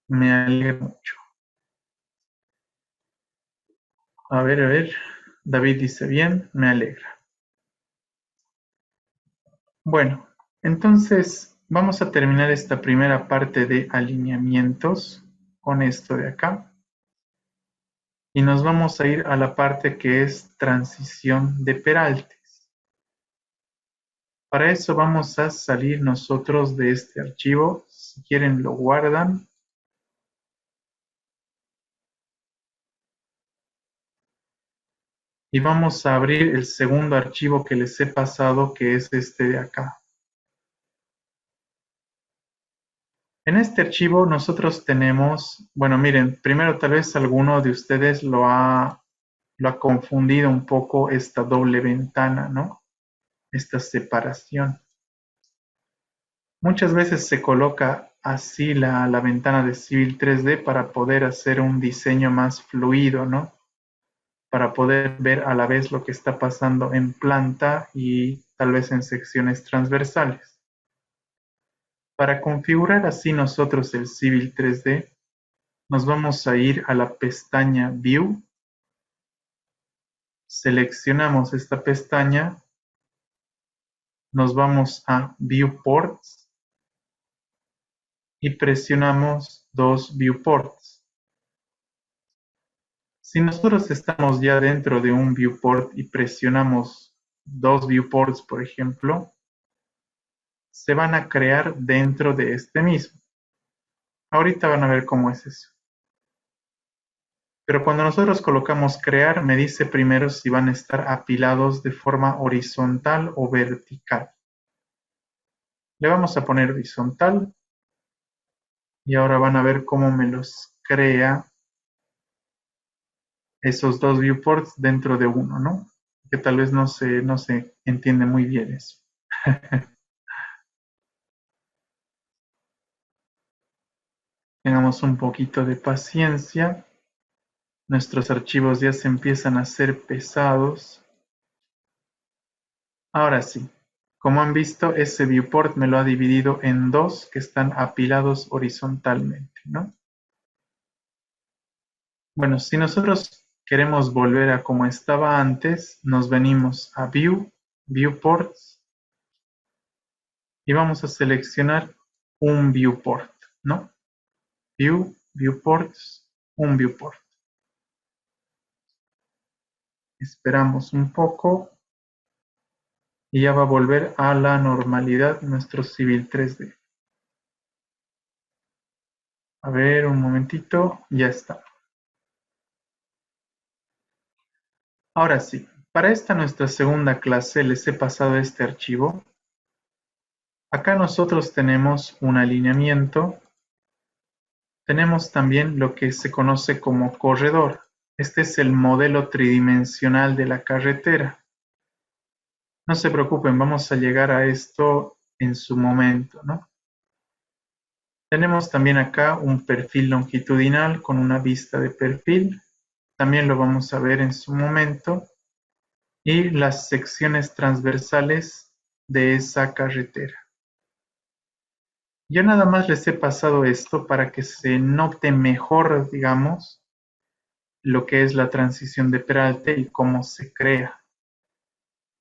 Me alegra mucho. A ver. David dice bien, me alegra. Bueno, entonces vamos a terminar esta primera parte de alineamientos con esto de acá. Y nos vamos a ir a la parte que es transición de peraltes. Para eso vamos a salir nosotros de este archivo. Si quieren lo guardan. Y vamos a abrir el segundo archivo que les he pasado, que es este de acá. En este archivo nosotros tenemos, bueno, miren, primero tal vez alguno de ustedes lo ha confundido un poco esta doble ventana, ¿no? Esta separación. Muchas veces se coloca así la ventana de Civil 3D para poder hacer un diseño más fluido, ¿no? Para poder ver a la vez lo que está pasando en planta y tal vez en secciones transversales. Para configurar así nosotros el Civil 3D, nos vamos a ir a la pestaña View, seleccionamos esta pestaña, nos vamos a Viewports y presionamos dos viewports. Si nosotros estamos ya dentro de un viewport y presionamos dos viewports, por ejemplo, se van a crear dentro de este mismo. Ahorita van a ver cómo es eso. Pero cuando nosotros colocamos crear, me dice primero si van a estar apilados de forma horizontal o vertical. Le vamos a poner horizontal y ahora van a ver cómo me los crea esos dos viewports dentro de uno, ¿no? Que tal vez no se entiende muy bien eso. Tengamos un poquito de paciencia. Nuestros archivos ya se empiezan a hacer pesados. Ahora sí, como han visto, ese viewport me lo ha dividido en dos que están apilados horizontalmente, ¿no? Bueno, si nosotros queremos volver a como estaba antes, nos venimos a View, Viewports, y vamos a seleccionar un viewport, ¿no? View, Viewports, un viewport. Esperamos un poco y ya va a volver a la normalidad nuestro Civil 3D. A ver, un momentito, ya está. Ahora sí, para esta nuestra segunda clase les he pasado este archivo. Acá nosotros tenemos un alineamiento. Tenemos también lo que se conoce como corredor. Este es el modelo tridimensional de la carretera. No se preocupen, vamos a llegar a esto en su momento, ¿no? Tenemos también acá un perfil longitudinal con una vista de perfil. También lo vamos a ver en su momento. Y las secciones transversales de esa carretera. Yo nada más les he pasado esto para que se note mejor, digamos, lo que es la transición de Peralte y cómo se crea.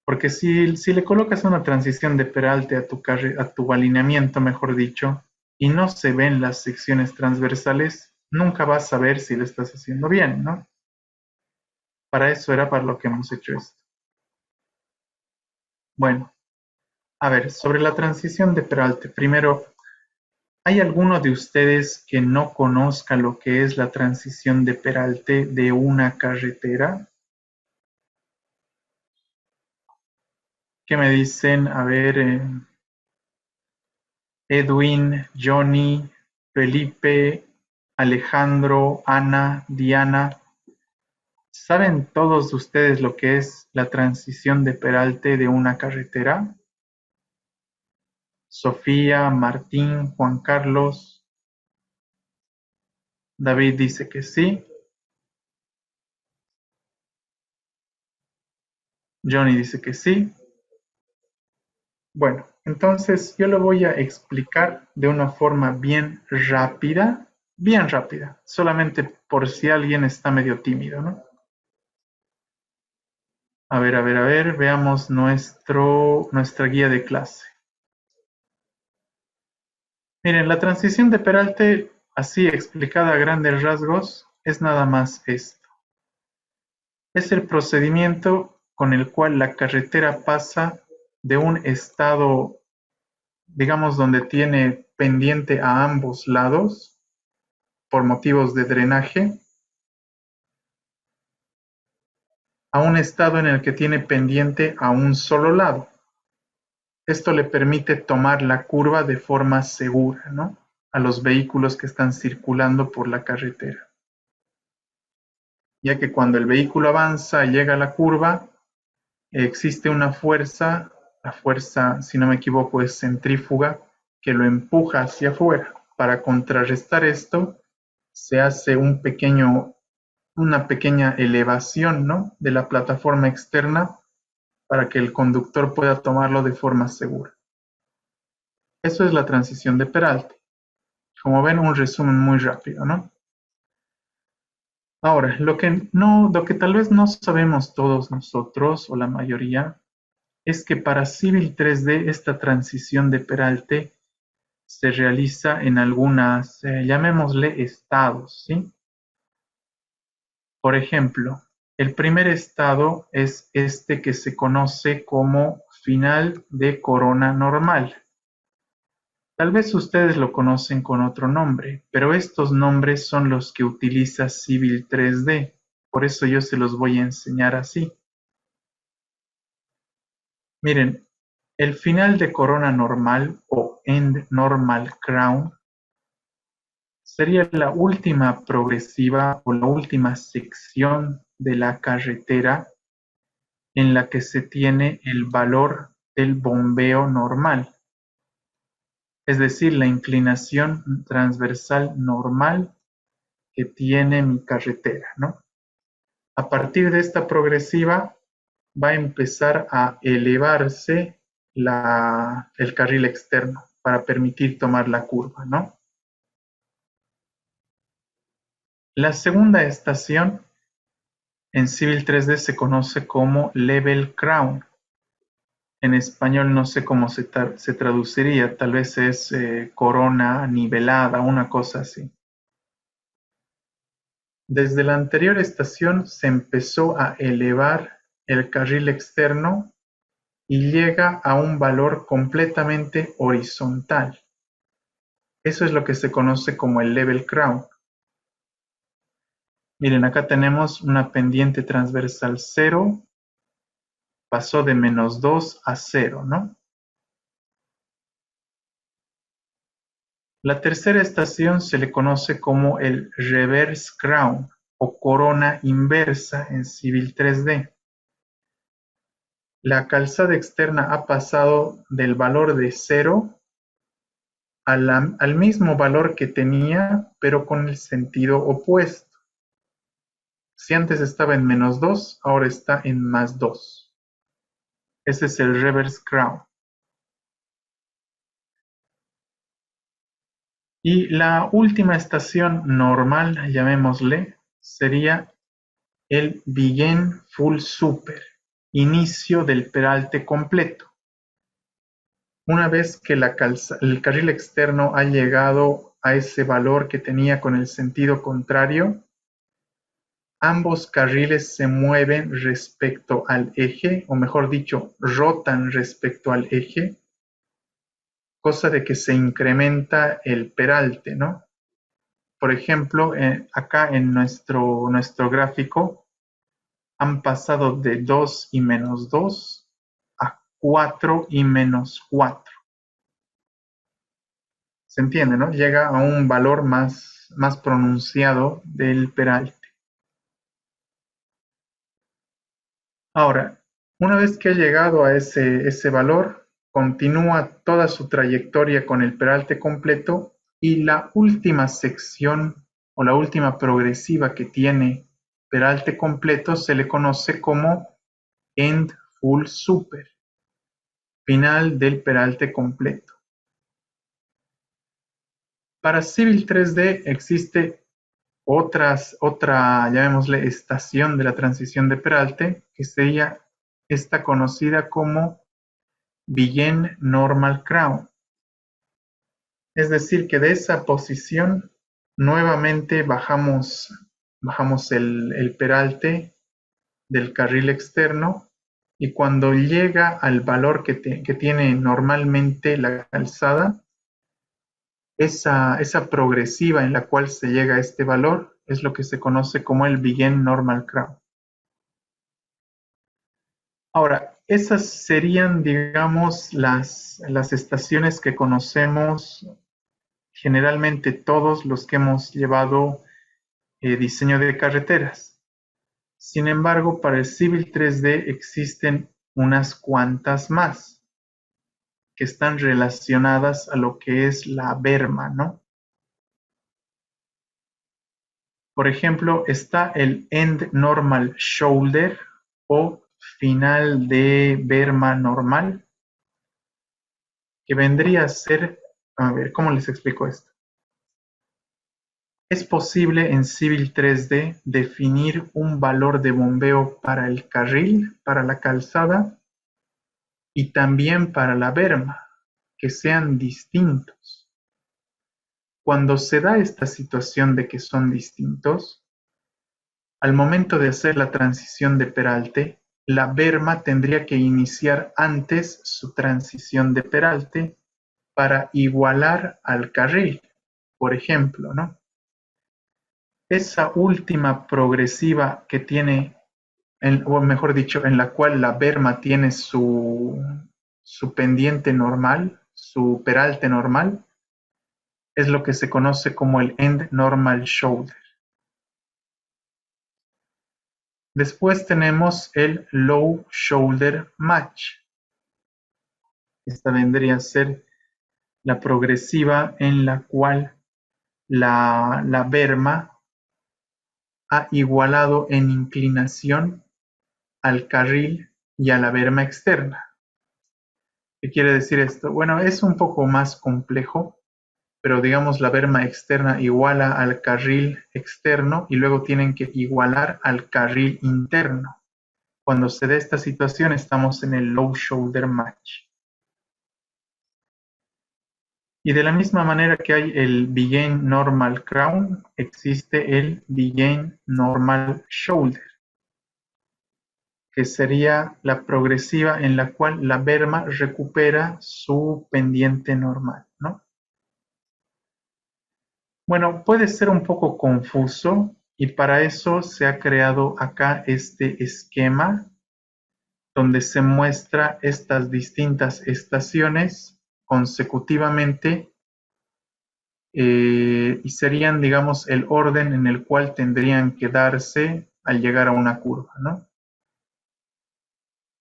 Porque si le colocas una transición de Peralte a tu alineamiento, mejor dicho, y no se ven las secciones transversales, nunca vas a saber si lo estás haciendo bien, ¿no? Para eso era para lo que hemos hecho esto. Bueno, a ver, sobre la transición de Peralte, primero, ¿hay alguno de ustedes que no conozca lo que es la transición de Peralte de una carretera? ¿Qué me dicen? A ver, Edwin, Johnny, Felipe, Alejandro, Ana, Diana. ¿Saben todos ustedes lo que es la transición de Peralte de una carretera? Sofía, Martín, Juan Carlos. David dice que sí. Johnny dice que sí. Bueno, entonces yo lo voy a explicar de una forma bien rápida, solamente por si alguien está medio tímido, ¿no? A ver, veamos nuestra guía de clase. Miren, la transición de Peralte, así explicada a grandes rasgos, es nada más esto. Es el procedimiento con el cual la carretera pasa de un estado, digamos, donde tiene pendiente a ambos lados, por motivos de drenaje, a un estado en el que tiene pendiente a un solo lado. Esto le permite tomar la curva de forma segura, ¿no? A los vehículos que están circulando por la carretera. Ya que cuando el vehículo avanza y llega a la curva, existe una fuerza, la fuerza, si no me equivoco, es centrífuga, que lo empuja hacia afuera. Para contrarrestar esto, se hace una pequeña elevación, ¿no?, de la plataforma externa para que el conductor pueda tomarlo de forma segura. Eso es la transición de peralte. Como ven, un resumen muy rápido, ¿no? Ahora, lo que tal vez no sabemos todos nosotros, o la mayoría, es que para Civil 3D esta transición de peralte se realiza en algunas, llamémosle estados, ¿sí? Por ejemplo, el primer estado es este que se conoce como final de corona normal. Tal vez ustedes lo conocen con otro nombre, pero estos nombres son los que utiliza Civil 3D. Por eso yo se los voy a enseñar así. Miren, el final de corona normal o end normal crown sería la última progresiva o la última sección de la carretera en la que se tiene el valor del bombeo normal, es decir, la inclinación transversal normal que tiene mi carretera, ¿no? A partir de esta progresiva va a empezar a elevarse el carril externo para permitir tomar la curva, ¿no? La segunda estación en Civil 3D se conoce como Level Crown. En español no sé cómo se traduciría, tal vez es corona nivelada, una cosa así. Desde la anterior estación se empezó a elevar el carril externo y llega a un valor completamente horizontal. Eso es lo que se conoce como el level crown. Miren, acá tenemos una pendiente transversal 0, pasó de -2 a 0, ¿no? La tercera estación se le conoce como el reverse crown o corona inversa en Civil 3D. La calzada externa ha pasado del valor de 0 al mismo valor que tenía, pero con el sentido opuesto. Si antes estaba en -2, ahora está en +2. Ese es el reverse crown. Y la última estación normal, llamémosle, sería el begin full super, inicio del peralte completo. Una vez que el carril externo ha llegado a ese valor que tenía con el sentido contrario, ambos carriles se mueven respecto al eje, o mejor dicho, rotan respecto al eje, cosa de que se incrementa el peralte, ¿no? Por ejemplo, acá en nuestro gráfico han pasado de 2 y -2 a 4 y -4. Se entiende, ¿no? Llega a un valor más pronunciado del peralte. Ahora, una vez que ha llegado a ese valor, continúa toda su trayectoria con el peralte completo y la última sección o la última progresiva que tiene peralte completo se le conoce como end full super, final del peralte completo. Para Civil 3D existe otra, llamémosle, estación de la transición de peralte, que sería esta conocida como Begin Normal Crown. Es decir, que de esa posición nuevamente bajamos el peralte del carril externo y cuando llega al valor que tiene normalmente la calzada, esa progresiva en la cual se llega a este valor es lo que se conoce como el Begin Normal Crown. Ahora, esas serían, digamos, las estaciones que conocemos generalmente todos los que hemos llevado diseño de carreteras. Sin embargo, para el Civil 3D existen unas cuantas más, que están relacionadas a lo que es la berma, ¿no? Por ejemplo, está el end normal shoulder o final de berma normal, que vendría a ser, a ver, ¿cómo les explico esto? Es posible en Civil 3D definir un valor de bombeo para el carril, para la calzada, y también para la berma, que sean distintos. Cuando se da esta situación de que son distintos, al momento de hacer la transición de peralte, la berma tendría que iniciar antes su transición de peralte para igualar al carril, por ejemplo, ¿no? Esa última progresiva que tiene, o mejor dicho, en la cual la berma tiene su pendiente normal, su peralte normal, es lo que se conoce como el end normal shoulder. Después tenemos el low shoulder match. Esta vendría a ser la progresiva en la cual la berma ha igualado en inclinación al carril y a la berma externa. ¿Qué quiere decir esto? Bueno, es un poco más complejo, pero digamos la berma externa iguala al carril externo y luego tienen que igualar al carril interno. Cuando se dé esta situación estamos en el low shoulder match. Y de la misma manera que hay el Begin Normal Crown, existe el Begin Normal Shoulder, que sería la progresiva en la cual la berma recupera su pendiente normal, ¿no? Bueno, puede ser un poco confuso y para eso se ha creado acá este esquema donde se muestra estas distintas estaciones consecutivamente y serían, digamos, el orden en el cual tendrían que darse al llegar a una curva, ¿no?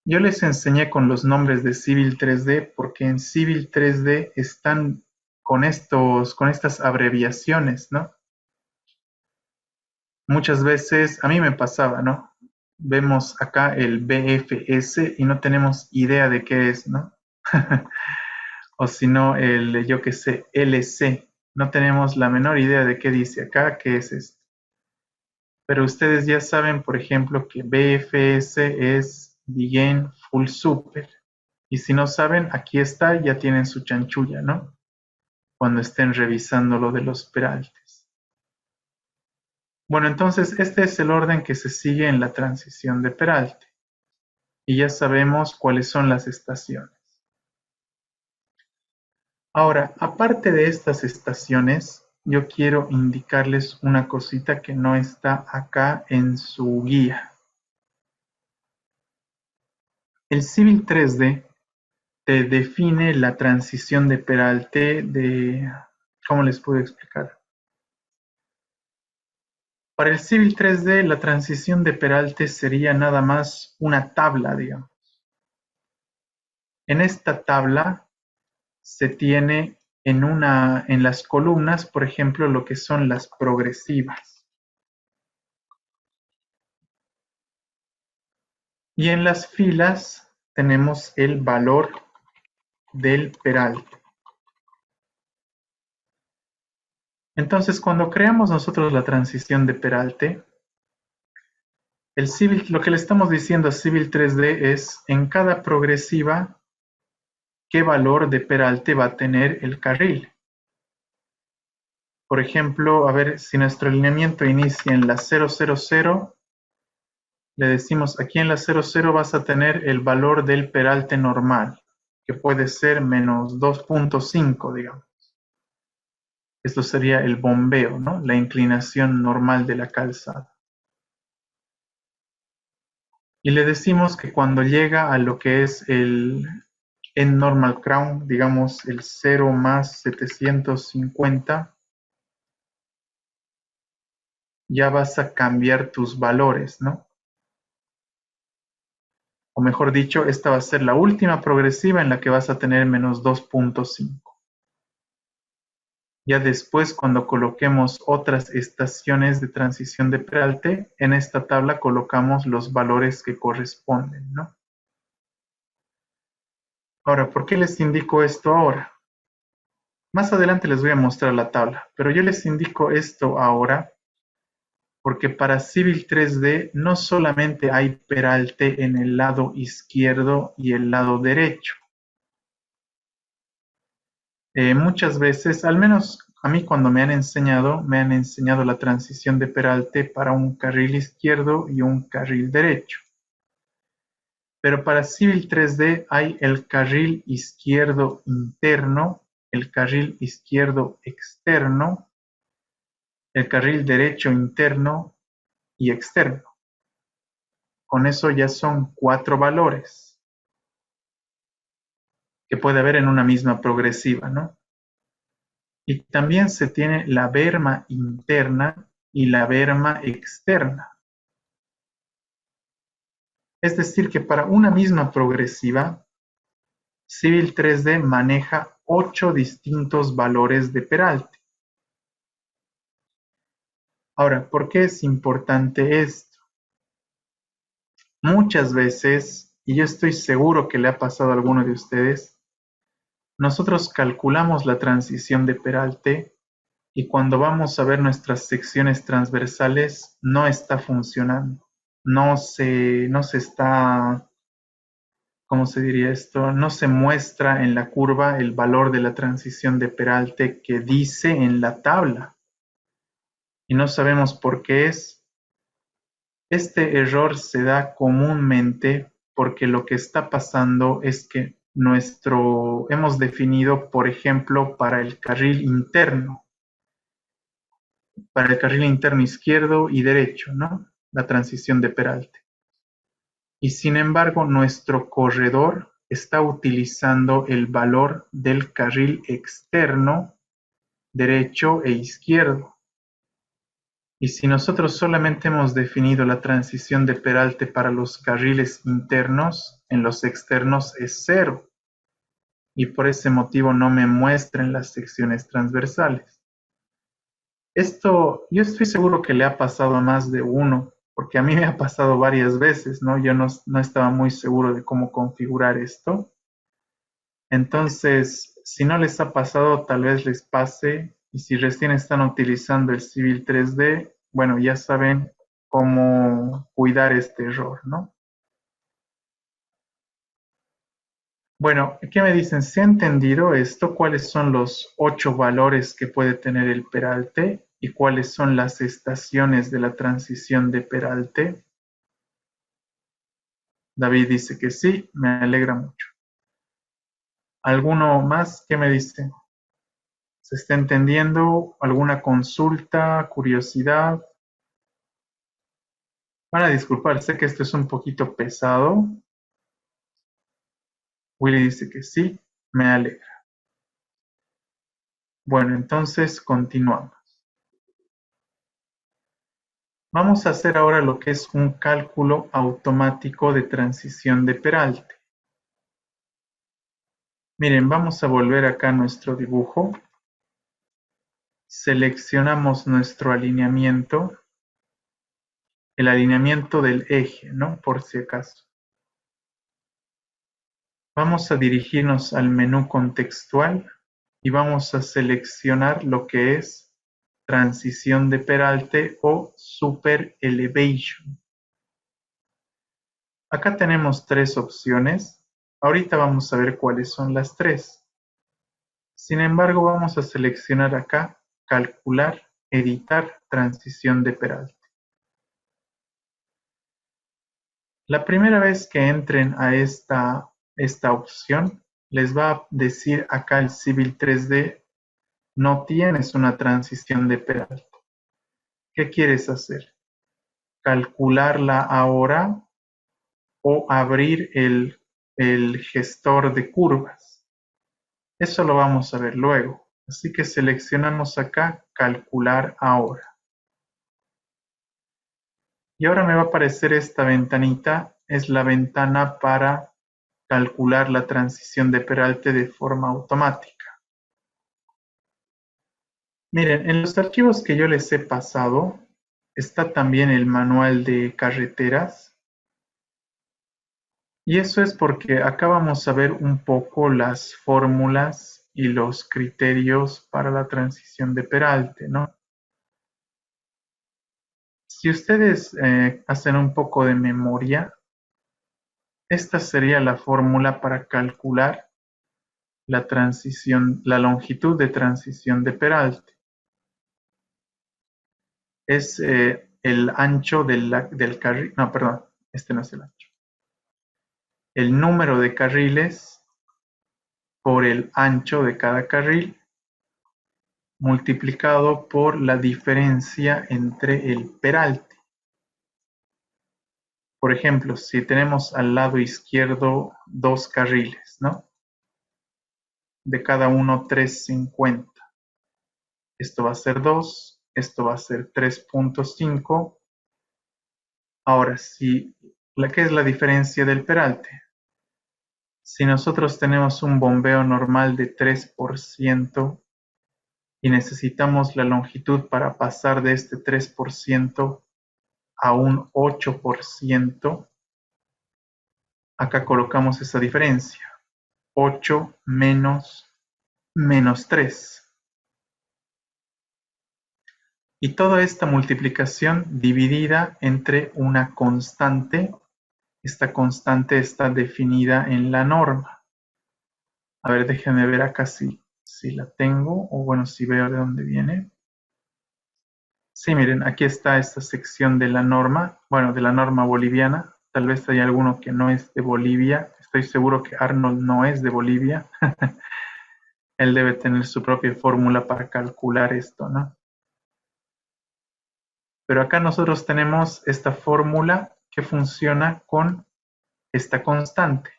Yo les enseñé con los nombres de Civil 3D porque en Civil 3D están con estas abreviaciones, ¿no? Muchas veces, a mí me pasaba, ¿no? Vemos acá el BFS y no tenemos idea de qué es, ¿no? O si no, el, yo qué sé, LC. No tenemos la menor idea de qué dice acá, qué es esto. Pero ustedes ya saben, por ejemplo, que BFS es Begin Full Super. Y si no saben, aquí está, ya tienen su chanchulla, ¿no? Cuando estén revisando lo de los peraltes. Bueno, entonces este es el orden que se sigue en la transición de peralte. Y ya sabemos cuáles son las estaciones. Ahora, aparte de estas estaciones, yo quiero indicarles una cosita que no está acá en su guía. El Civil 3D te define la transición de peralte de... ¿Cómo les puedo explicar? Para el Civil 3D, la transición de peralte sería nada más una tabla, digamos. En esta tabla se tiene en las columnas, por ejemplo, lo que son las progresivas. Y en las filas tenemos el valor del peralte. Entonces, cuando creamos nosotros la transición de peralte, lo que le estamos diciendo a Civil 3D es en cada progresiva qué valor de peralte va a tener el carril. Por ejemplo, a ver, si nuestro alineamiento inicia en la 000, le decimos aquí en la 00 vas a tener el valor del peralte normal, que puede ser menos 2.5, digamos. Esto sería el bombeo, ¿no? La inclinación normal de la calzada. Y le decimos que cuando llega a lo que es el end normal crown, digamos el 0 más 750, ya vas a cambiar tus valores, ¿no? o mejor dicho, esta va a ser la última progresiva en la que vas a tener menos 2.5. Ya después, cuando coloquemos otras estaciones de transición de Peralte, en esta tabla colocamos los valores que corresponden, ¿no? Ahora, ¿por qué les indico esto ahora? Más adelante les voy a mostrar la tabla, pero yo les indico esto ahora porque para Civil 3D no solamente hay peralte en el lado izquierdo y el lado derecho. Muchas veces, al menos a mí cuando me han enseñado la transición de peralte para un carril izquierdo y un carril derecho. Pero para Civil 3D hay el carril izquierdo interno, el carril izquierdo externo, el carril derecho interno y externo. Con eso ya son 4 valores que puede haber en una misma progresiva, ¿no? Y también se tiene la berma interna y la berma externa. Es decir, que para una misma progresiva, Civil 3D maneja 8 distintos valores de peralte. Ahora, ¿por qué es importante esto? Muchas veces, y yo estoy seguro que le ha pasado a alguno de ustedes, nosotros calculamos la transición de peralte y cuando vamos a ver nuestras secciones transversales no está funcionando. No se está, ¿cómo se diría esto? No se muestra en la curva el valor de la transición de peralte que dice en la tabla. Y no sabemos por qué es. Este error se da comúnmente porque lo que está pasando es que hemos definido, por ejemplo, para el carril interno izquierdo y derecho, ¿no? La transición de peralte. Y sin embargo, nuestro corredor está utilizando el valor del carril externo, derecho e izquierdo. Y si nosotros solamente hemos definido la transición de peralte para los carriles internos, en los externos es 0. Y por ese motivo no me muestran las secciones transversales. Esto yo estoy seguro que le ha pasado a más de uno, porque a mí me ha pasado varias veces, ¿no? Yo no estaba muy seguro de cómo configurar esto. Entonces, si no les ha pasado, tal vez les pase. Y si recién están utilizando el Civil 3D, bueno, ya saben cómo cuidar este error, ¿no? Bueno, ¿qué me dicen? ¿Se ha entendido esto? ¿Cuáles son los 8 valores que puede tener el peralte? ¿Y cuáles son las estaciones de la transición de peralte? David dice que sí, me alegra mucho. ¿Alguno más? ¿Qué me dice? ¿Se está entendiendo? ¿Alguna consulta? ¿Curiosidad? Van a disculpar, sé que esto es un poquito pesado. Willy dice que sí, me alegra. Bueno, entonces continuamos. Vamos a hacer ahora lo que es un cálculo automático de transición de peralte. Miren, vamos a volver acá a nuestro dibujo. Seleccionamos nuestro alineamiento, el alineamiento del eje, ¿no? Por si acaso. Vamos a dirigirnos al menú contextual y vamos a seleccionar lo que es transición de peralte o super elevation. Acá tenemos 3 opciones. Ahorita vamos a ver cuáles son las 3. Sin embargo, vamos a seleccionar acá calcular, editar transición de peralte. La primera vez que entren a esta opción, les va a decir acá el Civil 3D, no tienes una transición de peralte. ¿Qué quieres hacer? ¿Calcularla ahora o abrir el gestor de curvas? Eso lo vamos a ver luego. Así que seleccionamos acá calcular ahora. Y ahora me va a aparecer esta ventanita es la ventana para calcular la transición de peralte de forma automática. Miren, en los archivos que yo les he pasado está también el manual de carreteras. Y eso es porque acá vamos a ver un poco las fórmulas y los criterios para la transición de peralte, ¿no? Si ustedes hacen un poco de memoria, esta sería la fórmula para calcular la transición, la longitud de transición de peralte. Es el ancho del carril, no, perdón, este no es el ancho. El número de carriles por el ancho de cada carril multiplicado por la diferencia entre el peralte. Por ejemplo, si tenemos al lado izquierdo dos carriles, ¿no? De cada uno 3,50. Esto va a ser 2, esto va a ser 3,5. Ahora, ¿qué es la diferencia del peralte? Si nosotros tenemos un bombeo normal de 3% y necesitamos la longitud para pasar de este 3% a un 8%, acá colocamos esa diferencia. 8 menos 3. Y toda esta multiplicación dividida entre una constante. Esta constante está definida en la norma. A ver, déjenme ver acá si la tengo, o bueno, si veo de dónde viene. Sí, miren, aquí está esta sección de la norma, bueno, de la norma boliviana. Tal vez hay alguno que no es de Bolivia. Estoy seguro que Arnold no es de Bolivia. Él debe tener su propia fórmula para calcular esto, ¿no? Pero acá nosotros tenemos esta fórmula que funciona con esta constante.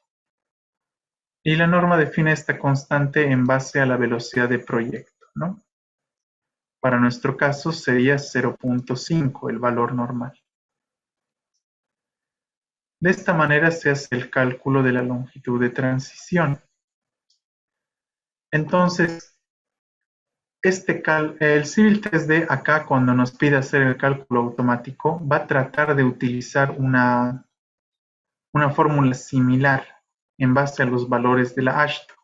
Y la norma define esta constante en base a la velocidad de proyecto, ¿no? Para nuestro caso sería 0,5 el valor normal. De esta manera se hace el cálculo de la longitud de transición. Entonces, el Civil 3D acá cuando nos pide hacer el cálculo automático va a tratar de utilizar una fórmula similar en base a los valores de la Ashton.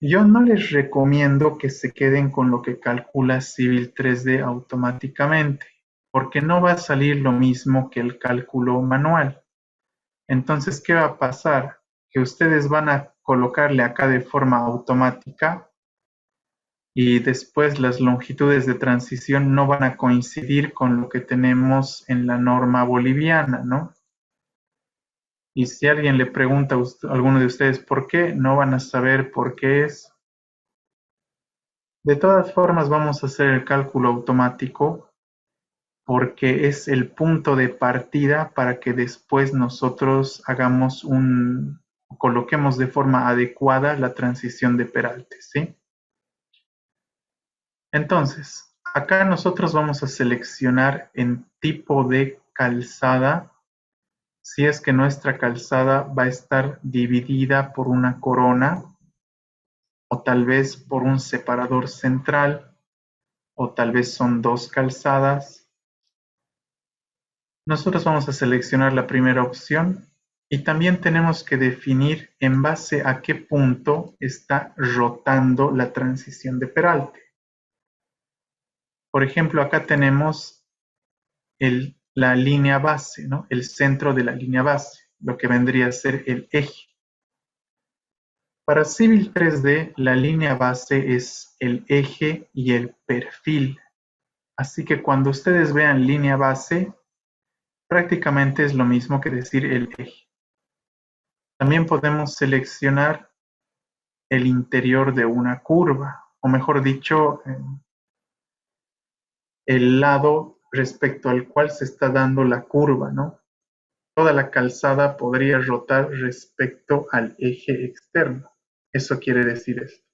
Yo no les recomiendo que se queden con lo que calcula Civil 3D automáticamente, porque no va a salir lo mismo que el cálculo manual. Entonces, ¿qué va a pasar? Que ustedes van a colocarle acá de forma automática y después las longitudes de transición no van a coincidir con lo que tenemos en la norma boliviana, ¿no? Y si alguien le pregunta a alguno de ustedes por qué, no van a saber por qué es. De todas formas, vamos a hacer el cálculo automático porque es el punto de partida para que después nosotros coloquemos de forma adecuada la transición de peralte, ¿sí? Entonces, acá nosotros vamos a seleccionar en tipo de calzada, si es que nuestra calzada va a estar dividida por una corona, o tal vez por un separador central, o tal vez son dos calzadas. Nosotros vamos a seleccionar la primera opción y también tenemos que definir en base a qué punto está rotando la transición de peralte. Por ejemplo, acá tenemos la línea base, ¿no? El centro de la línea base, lo que vendría a ser el eje. Para Civil 3D, la línea base es el eje y el perfil. Así que cuando ustedes vean línea base, prácticamente es lo mismo que decir el eje. También podemos seleccionar el interior de una curva, o mejor dicho, el lado respecto al cual se está dando la curva, ¿no? Toda la calzada podría rotar respecto al eje externo. Eso quiere decir esto.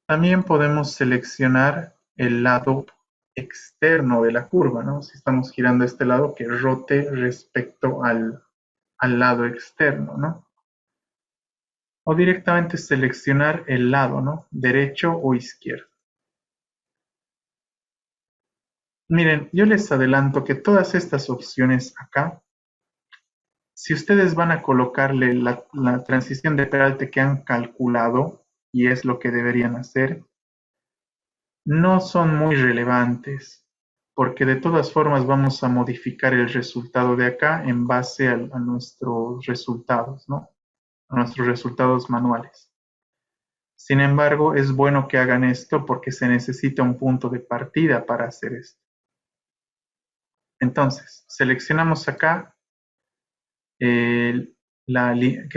También podemos seleccionar el lado externo de la curva, ¿no? Si estamos girando a este lado, que rote respecto al lado externo, ¿no? O directamente seleccionar el lado, ¿no? Derecho o izquierdo. Miren, yo les adelanto que todas estas opciones acá, si ustedes van a colocarle la transición de peralte que han calculado, y es lo que deberían hacer, no son muy relevantes, porque de todas formas vamos a modificar el resultado de acá en base a nuestros resultados, ¿no? A nuestros resultados manuales. Sin embargo, es bueno que hagan esto porque se necesita un punto de partida para hacer esto. Entonces, seleccionamos acá que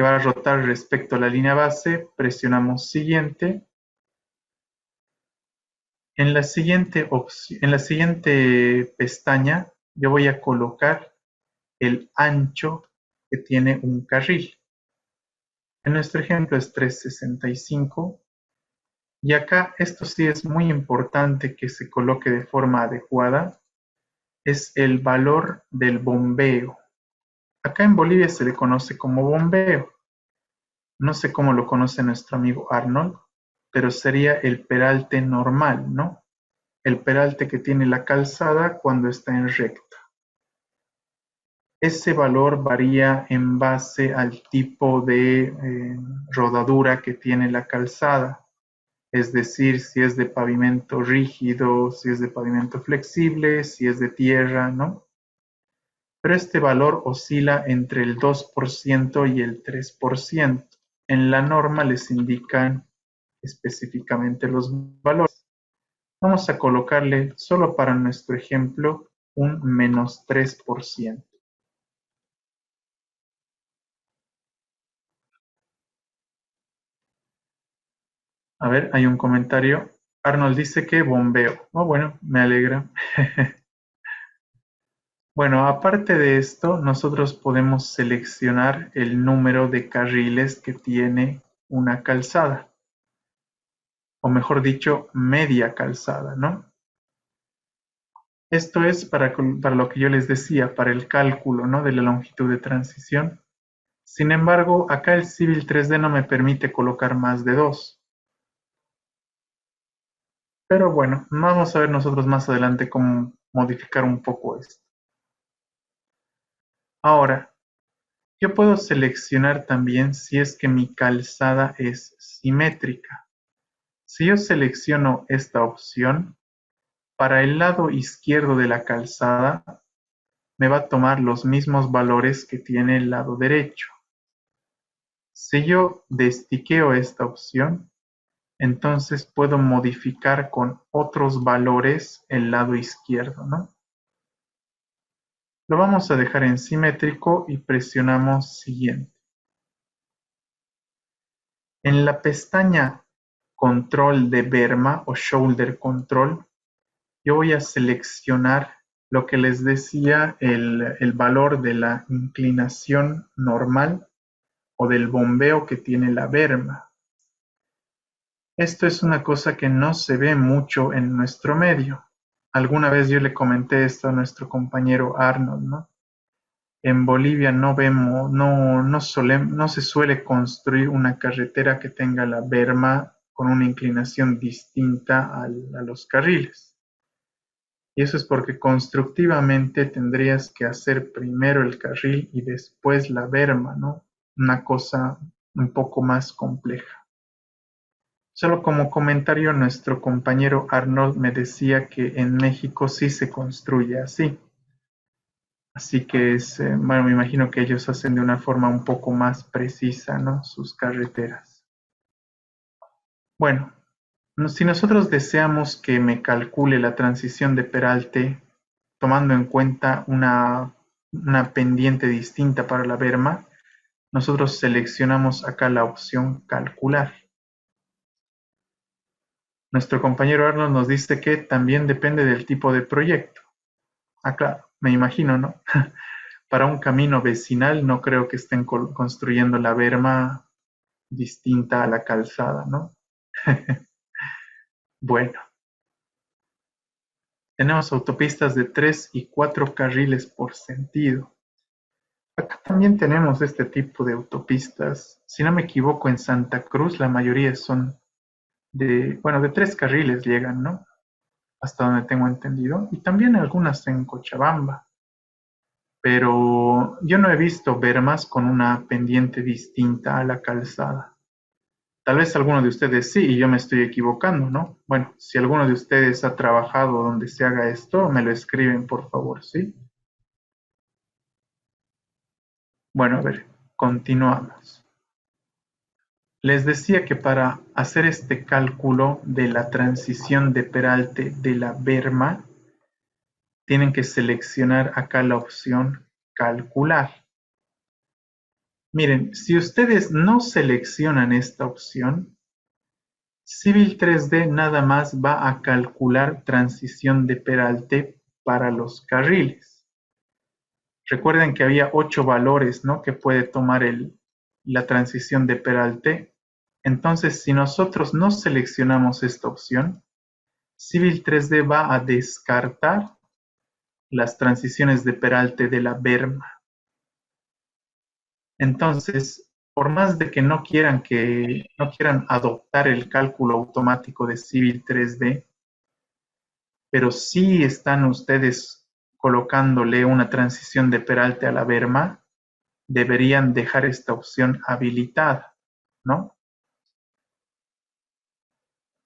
va a rotar respecto a la línea base, presionamos siguiente. En la siguiente pestaña, yo voy a colocar el ancho que tiene un carril. En nuestro ejemplo es 365. Y acá esto sí es muy importante que se coloque de forma adecuada, es el valor del bombeo. Acá en Bolivia se le conoce como bombeo. No sé cómo lo conoce nuestro amigo Arnold, pero sería el peralte normal, ¿no? El peralte que tiene la calzada cuando está en recta. Ese valor varía en base al tipo de rodadura que tiene la calzada. Es decir, si es de pavimento rígido, si es de pavimento flexible, si es de tierra, ¿no? Pero este valor oscila entre el 2% y el 3%. En la norma les indican específicamente los valores. Vamos a colocarle, solo para nuestro ejemplo, un -3%. A ver, hay un comentario. Arnold dice que bombeo. Oh, bueno, me alegra. Bueno, aparte de esto, nosotros podemos seleccionar el número de carriles que tiene una calzada, o mejor dicho, media calzada, ¿no? Esto es para lo que yo les decía, para el cálculo, ¿no? De la longitud de transición. Sin embargo, acá el Civil 3D no me permite colocar más de 2. Pero bueno, vamos a ver nosotros más adelante cómo modificar un poco esto. Ahora, yo puedo seleccionar también si es que mi calzada es simétrica. Si yo selecciono esta opción, para el lado izquierdo de la calzada me va a tomar los mismos valores que tiene el lado derecho. Si yo destiqueo esta opción, entonces puedo modificar con otros valores el lado izquierdo, ¿no? Lo vamos a dejar en simétrico y presionamos siguiente. En la pestaña Control de berma o Shoulder Control, yo voy a seleccionar lo que les decía, el valor de la inclinación normal o del bombeo que tiene la berma. Esto es una cosa que no se ve mucho en nuestro medio. Alguna vez yo le comenté esto a nuestro compañero Arnold, ¿no? En Bolivia no vemos, no se suele construir una carretera que tenga la berma con una inclinación distinta a los carriles. Y eso es porque constructivamente tendrías que hacer primero el carril y después la berma, ¿no? Una cosa un poco más compleja. Solo como comentario, nuestro compañero Arnold me decía que en México sí se construye así. Así que bueno, me imagino que ellos hacen de una forma un poco más precisa, ¿no? Sus carreteras. Bueno, si nosotros deseamos que me calcule la transición de peralte tomando en cuenta una pendiente distinta para la berma, nosotros seleccionamos acá la opción calcular. Nuestro compañero Arnold nos dice que también depende del tipo de proyecto. Ah, claro, me imagino, ¿no? Para un camino vecinal no creo que estén construyendo la berma distinta a la calzada, ¿no? Bueno, Tenemos autopistas de 3 y 4 carriles por sentido. Acá también tenemos este tipo de autopistas. Si no me equivoco, en Santa Cruz la mayoría son de 3 carriles llegan, ¿no? Hasta donde tengo entendido. Y también algunas en Cochabamba. Pero yo no he visto bermas con una pendiente distinta a la calzada. Tal vez alguno de ustedes sí, y yo me estoy equivocando, ¿no? Bueno, si alguno de ustedes ha trabajado donde se haga esto, me lo escriben, por favor, ¿sí? Bueno, a ver, continuamos. Les decía que para hacer este cálculo de la transición de peralte de la berma, tienen que seleccionar acá la opción calcular. Miren, si ustedes no seleccionan esta opción, Civil 3D nada más va a calcular transición de peralte para los carriles. Recuerden que había 8 valores, ¿no?, que puede tomar la transición de peralte. Entonces, si nosotros no seleccionamos esta opción, Civil 3D va a descartar las transiciones de peralte de la berma. Entonces, por más de que no quieran adoptar el cálculo automático de Civil 3D, pero sí están ustedes colocándole una transición de peralte a la berma, deberían dejar esta opción habilitada, ¿no?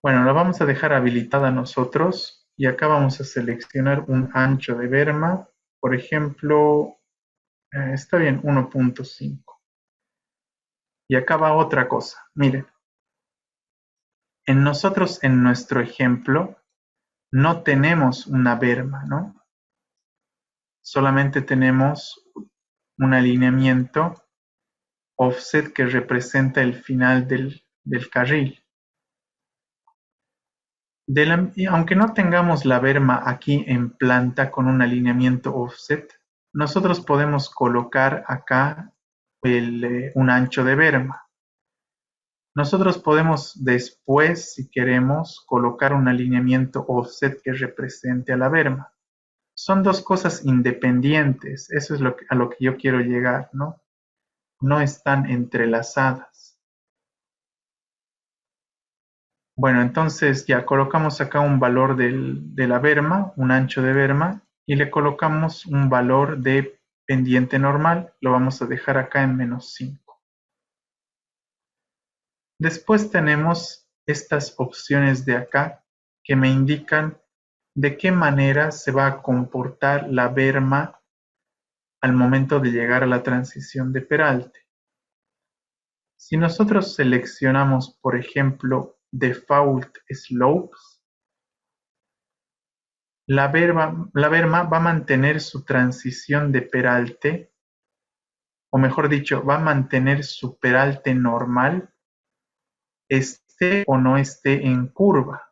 Bueno, la vamos a dejar habilitada nosotros y acá vamos a seleccionar un ancho de berma, por ejemplo, está bien, 1.5. Y acá va otra cosa, miren, en nuestro ejemplo, no tenemos una berma, ¿no? Solamente tenemos un alineamiento offset que representa el final del carril. Y aunque no tengamos la berma aquí en planta con un alineamiento offset, nosotros podemos colocar acá un ancho de berma. Nosotros podemos después, si queremos, colocar un alineamiento offset que represente a la berma. Son dos cosas independientes, eso es a lo que yo quiero llegar, ¿no? No están entrelazadas. Bueno, entonces ya colocamos acá un valor de la berma, un ancho de berma, y le colocamos un valor de pendiente normal, lo vamos a dejar acá en -5. Después tenemos estas opciones de acá que me indican de qué manera se va a comportar la berma al momento de llegar a la transición de peralte. Si nosotros seleccionamos, por ejemplo, Default Slopes, la berma va a mantener su transición de peralte, o mejor dicho, va a mantener su peralte normal, esté o no esté en curva.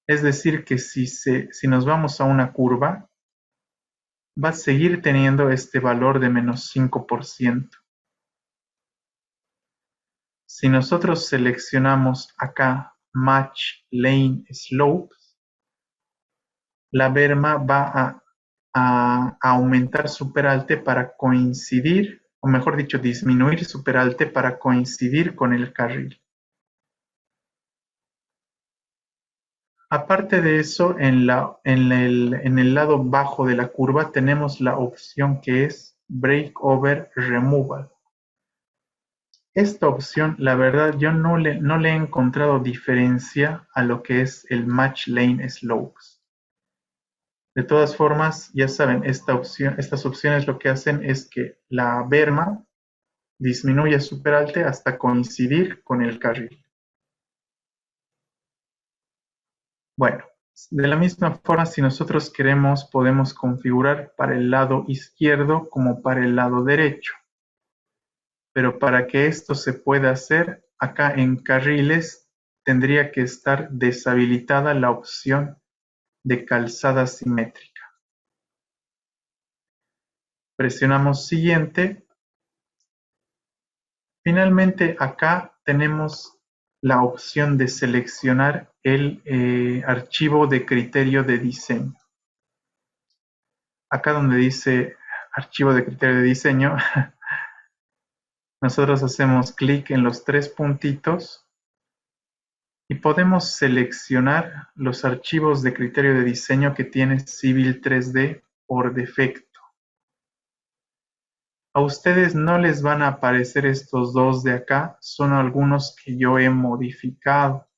Es decir, que si nos vamos a una curva, va a seguir teniendo este valor de -5%. Si nosotros seleccionamos acá Match Lane Slopes, la berma va a aumentar su peralte para coincidir, o mejor dicho, disminuir su peralte para coincidir con el carril. Aparte de eso, en el lado bajo de la curva tenemos la opción que es Breakover Removal. Esta opción, la verdad, yo no le he encontrado diferencia a lo que es el Match Lane Slopes. De todas formas, ya saben, estas opciones lo que hacen es que la berma disminuye su peralte hasta coincidir con el carril. Bueno, de la misma forma, si nosotros queremos, podemos configurar para el lado izquierdo como para el lado derecho. Pero para que esto se pueda hacer, acá en carriles tendría que estar deshabilitada la opción de calzada simétrica. Presionamos siguiente. Finalmente acá tenemos la opción de seleccionar el archivo de criterio de diseño. Acá donde dice archivo de criterio de diseño, nosotros hacemos clic en los tres puntitos y podemos seleccionar los archivos de criterio de diseño que tiene Civil 3D por defecto. A ustedes no les van a aparecer estos dos de acá, son algunos que yo he modificado.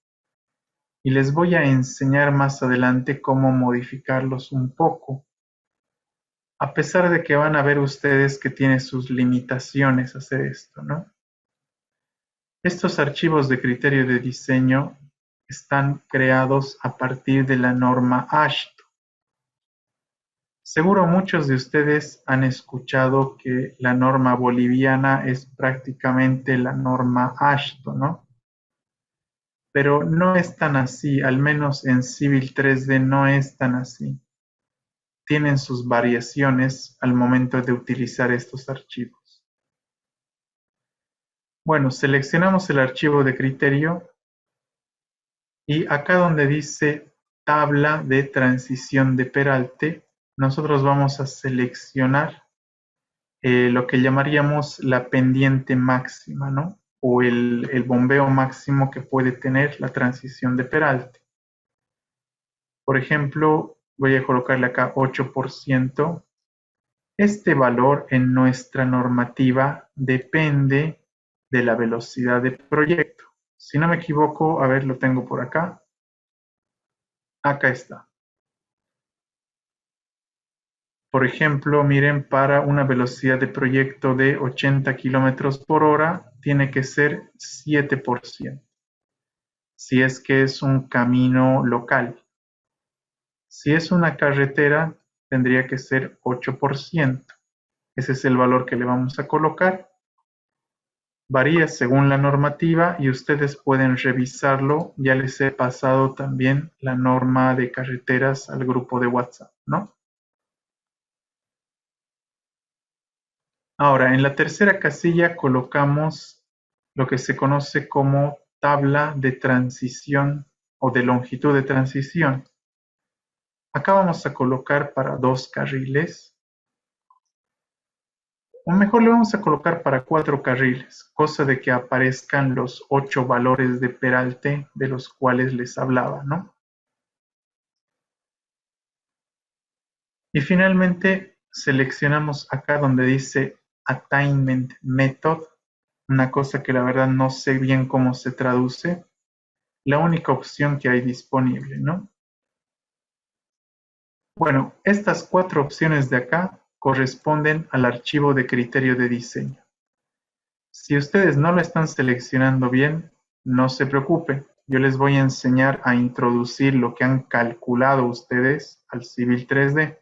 Y les voy a enseñar más adelante cómo modificarlos un poco. A pesar de que van a ver ustedes que tiene sus limitaciones hacer esto, ¿no? Estos archivos de criterio de diseño están creados a partir de la norma AASHTO. Seguro muchos de ustedes han escuchado que la norma boliviana es prácticamente la norma AASHTO, ¿no? Pero no es tan así, al menos en Civil 3D no es tan así. Tienen sus variaciones al momento de utilizar estos archivos. Bueno, seleccionamos el archivo de criterio y acá donde dice tabla de transición de peralte, nosotros vamos a seleccionar lo que llamaríamos la pendiente máxima, ¿no? O el bombeo máximo que puede tener la transición de peralte. Por ejemplo, voy a colocarle acá 8%. Este valor en nuestra normativa depende de la velocidad de proyecto. Si no me equivoco, a ver, lo tengo por acá. Acá está. Por ejemplo, miren, para una velocidad de proyecto de 80 kilómetros por hora, tiene que ser 7%. Si es que es un camino local. Si es una carretera, tendría que ser 8%. Ese es el valor que le vamos a colocar. Varía según la normativa y ustedes pueden revisarlo. Ya les he pasado también la norma de carreteras al grupo de WhatsApp, ¿no? Ahora, en la tercera casilla colocamos lo que se conoce como tabla de transición o de longitud de transición. Acá vamos a colocar para 2 carriles, o mejor le vamos a colocar para 4 carriles, cosa de que aparezcan los 8 valores de peralte de los cuales les hablaba, ¿no? Y finalmente seleccionamos acá donde dice Attainment Method, una cosa que la verdad no sé bien cómo se traduce, la única opción que hay disponible, ¿no? Bueno, estas 4 opciones de acá corresponden al archivo de criterio de diseño. Si ustedes no lo están seleccionando bien, no se preocupen. Yo les voy a enseñar a introducir lo que han calculado ustedes al Civil 3D.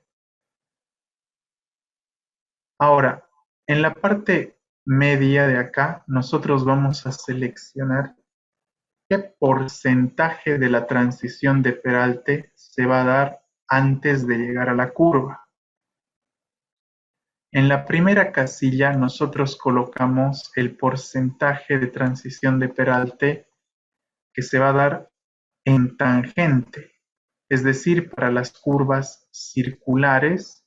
Ahora, en la parte media de acá, nosotros vamos a seleccionar qué porcentaje de la transición de peralte se va a dar antes de llegar a la curva. En la primera casilla nosotros colocamos el porcentaje de transición de peralte que se va a dar en tangente, es decir, para las curvas circulares,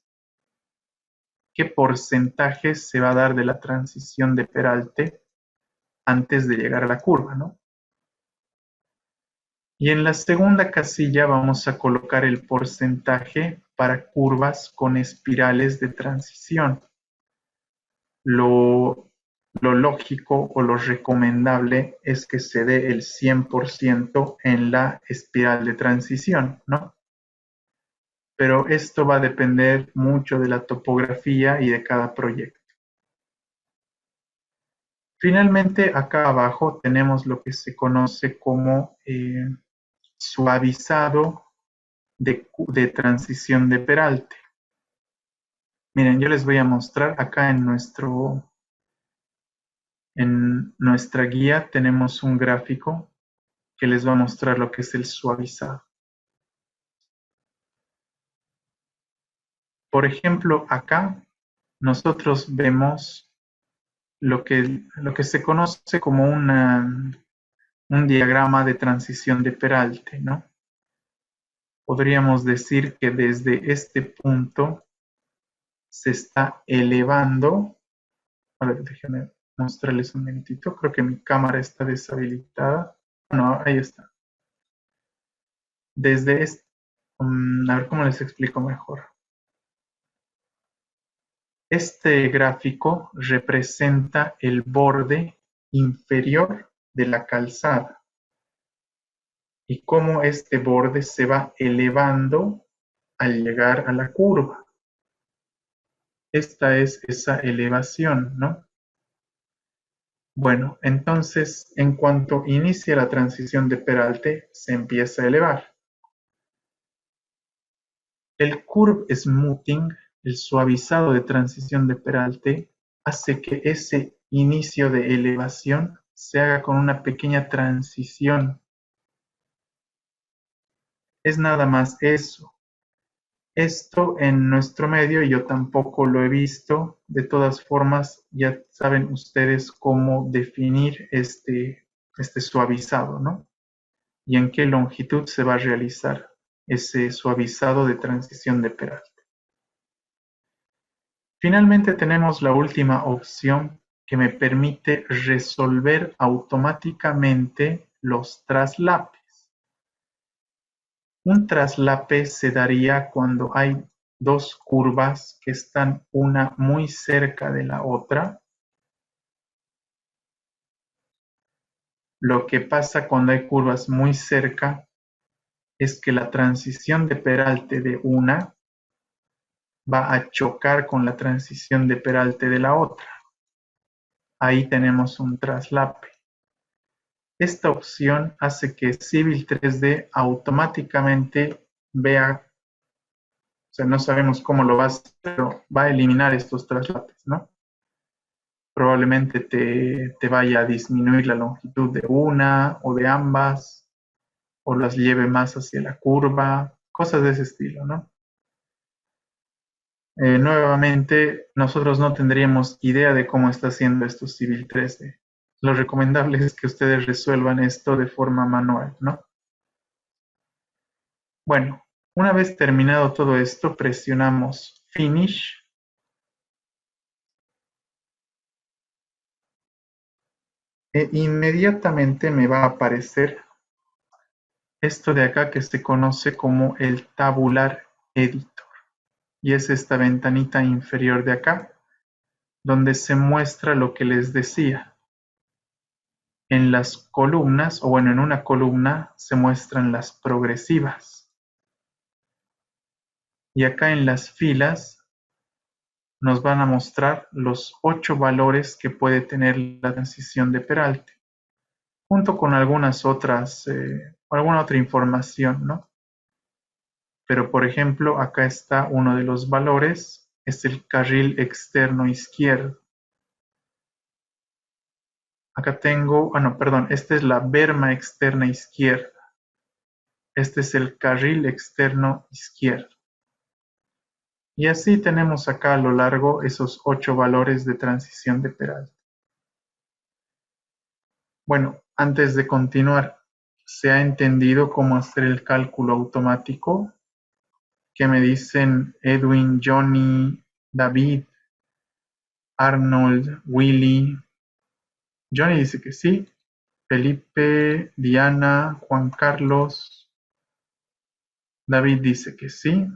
qué porcentaje se va a dar de la transición de peralte antes de llegar a la curva, ¿no? Y en la segunda casilla vamos a colocar el porcentaje para curvas con espirales de transición. Lo lógico o lo recomendable es que se dé el 100% en la espiral de transición, ¿no? Pero esto va a depender mucho de la topografía y de cada proyecto. Finalmente, acá abajo tenemos lo que se conoce como suavizado de transición de peralte. Miren, yo les voy a mostrar acá en nuestra guía tenemos un gráfico que les va a mostrar lo que es el suavizado. Por ejemplo, acá nosotros vemos lo que se conoce como un diagrama de transición de Peralte, ¿no? Podríamos decir que desde este punto se está elevando. A ver, déjenme mostrarles un momentito. Creo que mi cámara está deshabilitada. No, ahí está. Desde este, a ver cómo les explico mejor. Este gráfico representa el borde inferior de la calzada y cómo este borde se va elevando al llegar a la curva. Esta es esa elevación, ¿no? Bueno, entonces, en cuanto inicia la transición de Peralte, se empieza a elevar. El curve smoothing, el suavizado de transición de Peralte, hace que ese inicio de elevación se haga con una pequeña transición. Es nada más eso. Esto en nuestro medio yo tampoco lo he visto. De todas formas, ya saben ustedes cómo definir este suavizado, ¿no? Y en qué longitud se va a realizar ese suavizado de transición de Peralte. Finalmente tenemos la última opción que me permite resolver automáticamente los traslapes. Un traslape se daría cuando hay dos curvas que están una muy cerca de la otra. Lo que pasa cuando hay curvas muy cerca es que la transición de Peralte de una va a chocar con la transición de Peralte de la otra. Ahí tenemos un traslape. Esta opción hace que Civil 3D automáticamente vea, o sea, no sabemos cómo lo va a hacer, pero va a eliminar estos traslapes, ¿no? Probablemente te vaya a disminuir la longitud de una o de ambas, o las lleve más hacia la curva, cosas de ese estilo, ¿no? Nuevamente, nosotros no tendríamos idea de cómo está haciendo esto Civil 3D. Lo recomendable es que ustedes resuelvan esto de forma manual, ¿no? Bueno, una vez terminado todo esto, presionamos Finish e inmediatamente me va a aparecer esto de acá que se conoce como el Tabular Editor. Y es esta ventanita inferior de acá, donde se muestra lo que les decía. En las columnas, o bueno, en una columna se muestran las progresivas. Y acá en las filas nos van a mostrar los 8 valores que puede tener la transición de Peralte, junto con algunas otras, alguna otra información, ¿no? Pero por ejemplo, acá está uno de los valores, es el carril externo izquierdo. Acá tengo, no, perdón, esta es la berma externa izquierda. Este es el carril externo izquierdo. Y así tenemos acá a lo largo esos 8 valores de transición de Peralte. Bueno, antes de continuar, ¿se ha entendido cómo hacer el cálculo automático? ¿Qué me dicen Edwin, Johnny, David, Arnold, Willy? Johnny dice que sí. Felipe, Diana, Juan Carlos. David dice que sí.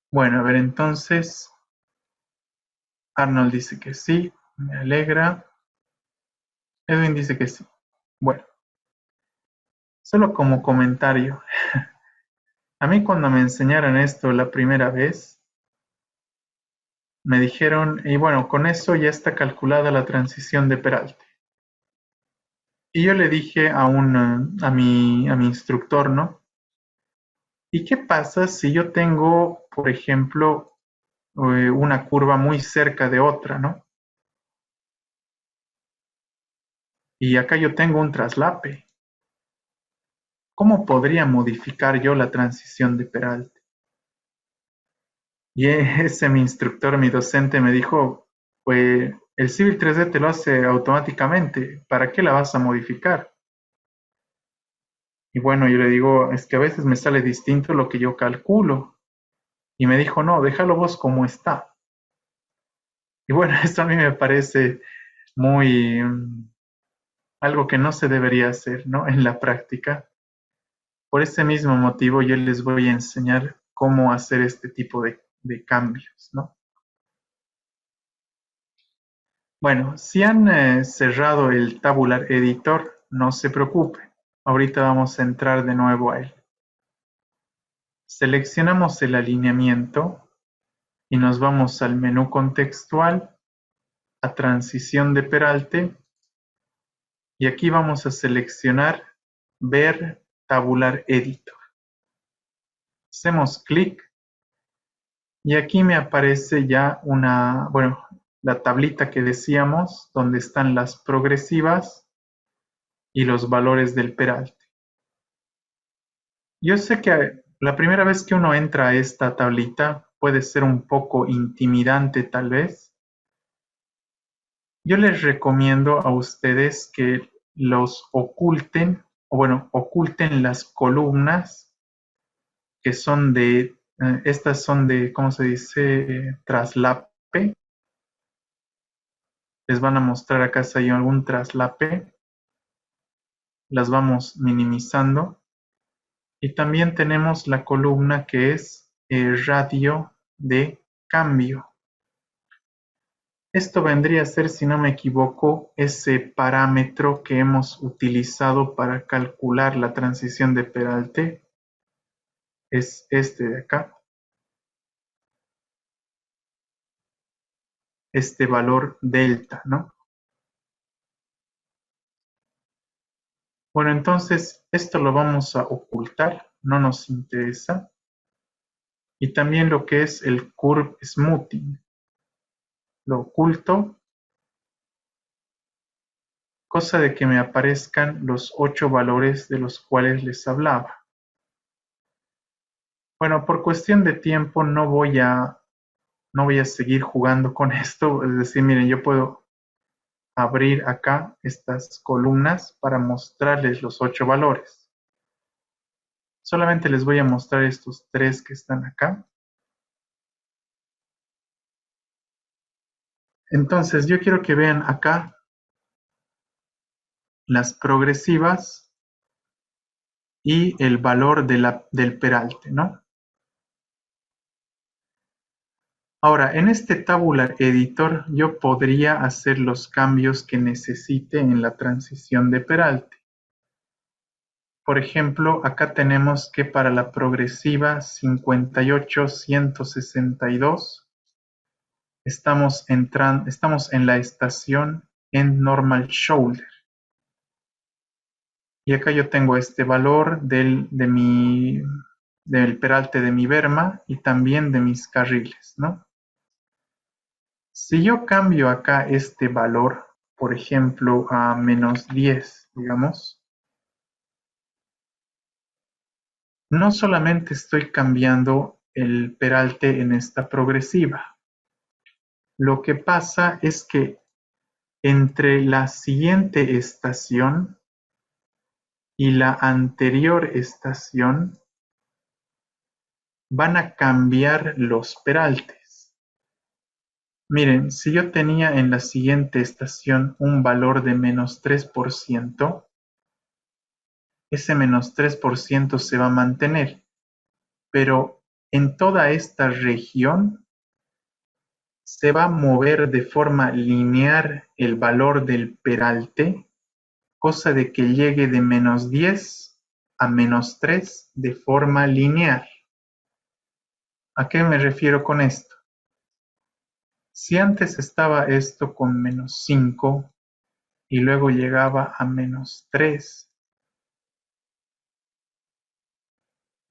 Bueno, a ver, entonces, Arnold dice que sí, me alegra. Edwin dice que sí. Bueno, solo como comentario. A mí cuando me enseñaron esto la primera vez, me dijeron, y bueno, con eso ya está calculada la transición de Peralte. Y yo le dije a mi instructor, ¿no? ¿Y qué pasa si yo tengo, por ejemplo, una curva muy cerca de otra, ¿no? Y acá yo tengo un traslape. ¿Cómo podría modificar yo la transición de Peralte? Y ese mi instructor, mi docente me dijo, pues El Civil 3D te lo hace automáticamente. ¿Para qué la vas a modificar? Y bueno, yo le digo, es que a veces me sale distinto lo que yo calculo. Y me dijo, no, déjalo vos como está. Y bueno, esto a mí me parece muy algo que no se debería hacer, ¿no? En la práctica. Por ese mismo motivo, yo les voy a enseñar cómo hacer este tipo de cambios, ¿no? Bueno, si han cerrado el Tabular Editor, no se preocupe. Ahorita vamos a entrar de nuevo a él. Seleccionamos el alineamiento y nos vamos al menú contextual, a transición de peralte, y aquí vamos a seleccionar ver Tabular Editor. Hacemos clic y aquí me aparece ya la tablita que decíamos, donde están las progresivas y los valores del peralte. Yo sé que la primera vez que uno entra a esta tablita puede ser un poco intimidante tal vez. Yo les recomiendo a ustedes que los oculten, o bueno, oculten las columnas que son estas son de, ¿cómo se dice? Traslape. Les van a mostrar acá si hay algún traslape. Las vamos minimizando. Y también tenemos la columna que es radio de cambio. Esto vendría a ser, si no me equivoco, ese parámetro que hemos utilizado para calcular la transición de peralte. Es este de acá. Este valor delta, ¿no? Bueno, entonces esto lo vamos a ocultar, no nos interesa. Y también lo que es el curve smoothing. Lo oculto, cosa de que me aparezcan los 8 valores de los cuales les hablaba. Bueno, por cuestión de tiempo no voy a seguir jugando con esto. Es decir, miren, yo puedo abrir acá estas columnas para mostrarles los 8 valores. Solamente les voy a mostrar estos 3 que están acá. Entonces, yo quiero que vean acá las progresivas y el valor del peralte, ¿no? Ahora, en este Tabular Editor yo podría hacer los cambios que necesite en la transición de peralte. Por ejemplo, acá tenemos que para la progresiva 58-162 estamos en la estación End Normal Shoulder. Y acá yo tengo este valor del peralte de mi berma y también de mis carriles, ¿no? Si yo cambio acá este valor, por ejemplo, a -10, digamos, no solamente estoy cambiando el peralte en esta progresiva. Lo que pasa es que entre la siguiente estación y la anterior estación van a cambiar los peraltes. Miren, si yo tenía en la siguiente estación un valor de -3%, ese -3% se va a mantener, pero en toda esta región se va a mover de forma lineal el valor del peralte, cosa de que llegue de -10 a -3 de forma lineal. ¿A qué me refiero con esto? Si antes estaba esto con -5 y luego llegaba a -3,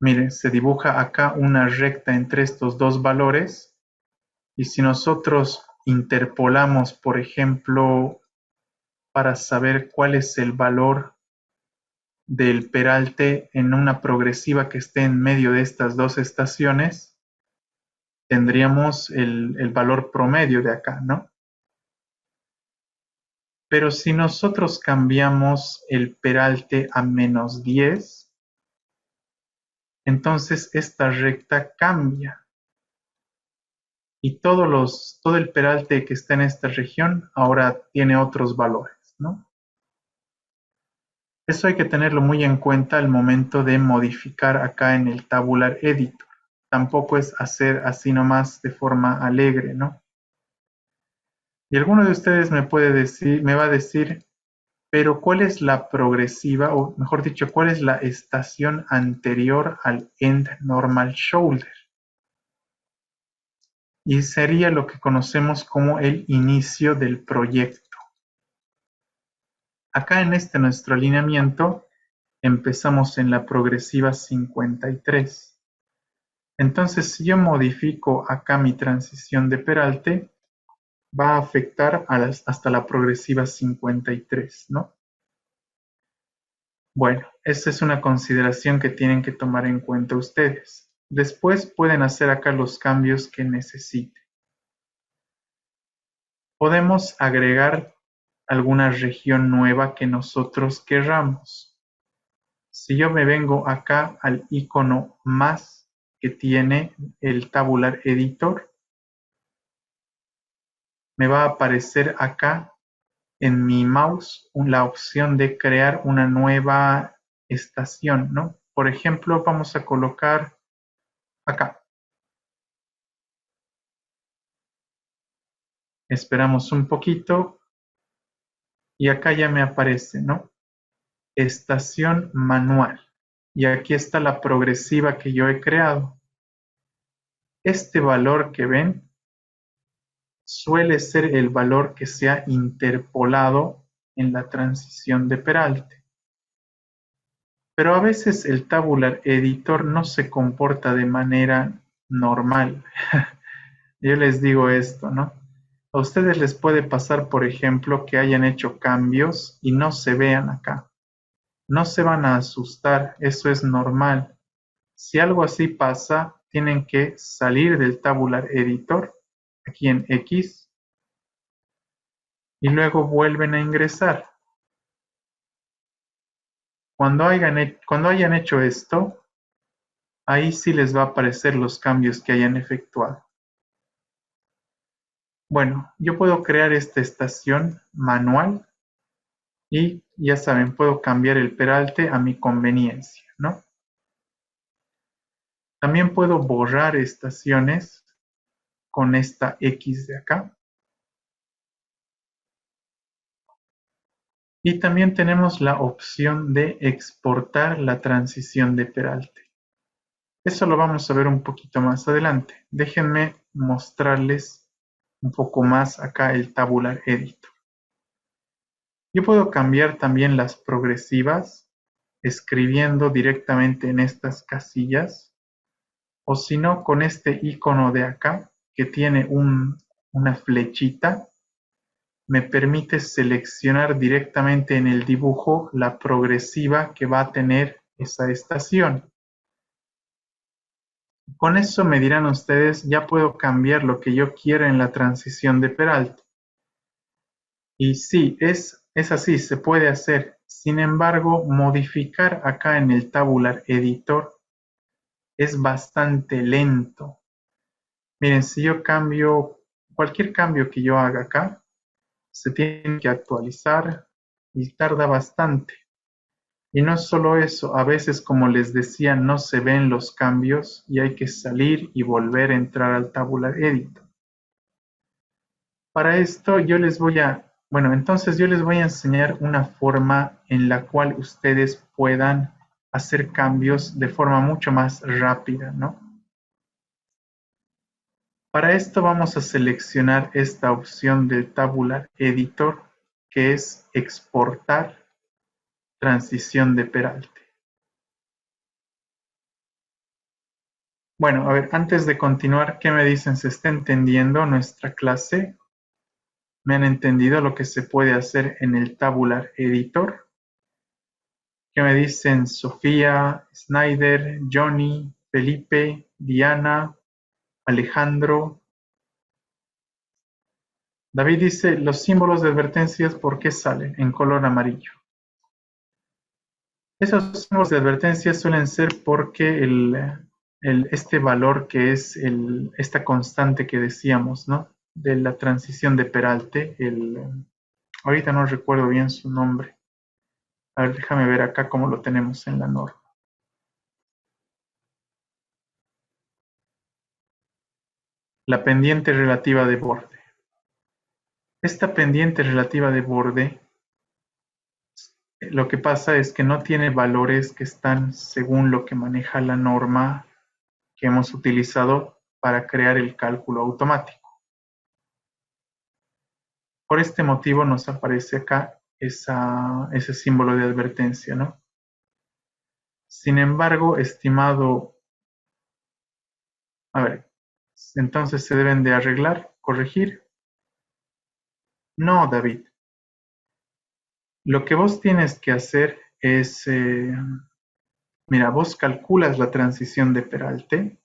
miren, se dibuja acá una recta entre estos dos valores. Y si nosotros interpolamos, por ejemplo, para saber cuál es el valor del peralte en una progresiva que esté en medio de estas dos estaciones, tendríamos el valor promedio de acá, ¿no? Pero si nosotros cambiamos el peralte a -10, entonces esta recta cambia. Y todo el peralte que está en esta región ahora tiene otros valores, ¿no? Eso hay que tenerlo muy en cuenta al momento de modificar acá en el Tabular Editor. Tampoco es hacer así nomás de forma alegre, ¿no? Y alguno de ustedes me va a decir, pero ¿cuál es la progresiva, o mejor dicho, cuál es la estación anterior al End Normal Shoulder? Y sería lo que conocemos como el inicio del proyecto. Acá en nuestro alineamiento empezamos en la progresiva 53. Entonces, si yo modifico acá mi transición de peralte, va a afectar hasta la progresiva 53, ¿no? Bueno, esa es una consideración que tienen que tomar en cuenta ustedes. Después pueden hacer acá los cambios que necesiten. Podemos agregar alguna región nueva que nosotros querramos. Si yo me vengo acá al icono más que tiene el Tabular Editor, me va a aparecer acá en mi mouse la opción de crear una nueva estación, ¿no? Por ejemplo, vamos a colocar acá. Esperamos un poquito y acá ya me aparece, ¿no? Estación manual. Y aquí está la progresiva que yo he creado. Este valor que ven suele ser el valor que se ha interpolado en la transición de peralte. Pero a veces el Tabular Editor no se comporta de manera normal. Yo les digo esto, ¿no? A ustedes les puede pasar, por ejemplo, que hayan hecho cambios y no se vean acá. No se van a asustar, eso es normal. Si algo así pasa, tienen que salir del Tabular Editor, aquí en X, y luego vuelven a ingresar. Cuando hayan hecho esto, ahí sí les va a aparecer los cambios que hayan efectuado. Bueno, yo puedo crear esta estación manual y ya saben, puedo cambiar el peralte a mi conveniencia, ¿no? También puedo borrar estaciones con esta X de acá. Y también tenemos la opción de exportar la transición de peralte. Eso lo vamos a ver un poquito más adelante. Déjenme mostrarles un poco más acá el Tabular Editor. Yo puedo cambiar también las progresivas escribiendo directamente en estas casillas, o si no, con este icono de acá que tiene una flechita, me permite seleccionar directamente en el dibujo la progresiva que va a tener esa estación. Con eso me dirán ustedes, ya puedo cambiar lo que yo quiera en la transición de peralte. Y sí, es así, se puede hacer. Sin embargo, modificar acá en el Tabular Editor es bastante lento. Miren, si yo cambio, cualquier cambio que yo haga acá, se tiene que actualizar y tarda bastante. Y no solo eso, a veces, como les decía, no se ven los cambios y hay que salir y volver a entrar al Tabular Editor. Para esto entonces yo les voy a enseñar una forma en la cual ustedes puedan hacer cambios de forma mucho más rápida, ¿no? Para esto vamos a seleccionar esta opción del Tabular Editor, que es exportar transición de peralte. Bueno, a ver, antes de continuar, ¿qué me dicen? ¿Se está entendiendo nuestra clase? ¿Me han entendido lo que se puede hacer en el Tabular Editor? ¿Qué me dicen Sofía, Snyder, Johnny, Felipe, Diana, Alejandro? David dice, los símbolos de advertencias, ¿por qué salen en color amarillo? Esos símbolos de advertencia suelen ser porque este valor que es esta constante que decíamos, ¿no? De la transición de Peralte, ahorita no recuerdo bien su nombre. A ver, déjame ver acá cómo lo tenemos en la norma. La pendiente relativa de borde. Esta pendiente relativa de borde, lo que pasa es que no tiene valores que están según lo que maneja la norma que hemos utilizado para crear el cálculo automático. Por este motivo nos aparece acá ese símbolo de advertencia, ¿no? Sin embargo, estimado, a ver, entonces se deben de arreglar, corregir. No, David. Lo que vos tienes que hacer es, mira, vos calculas la transición de Peralte.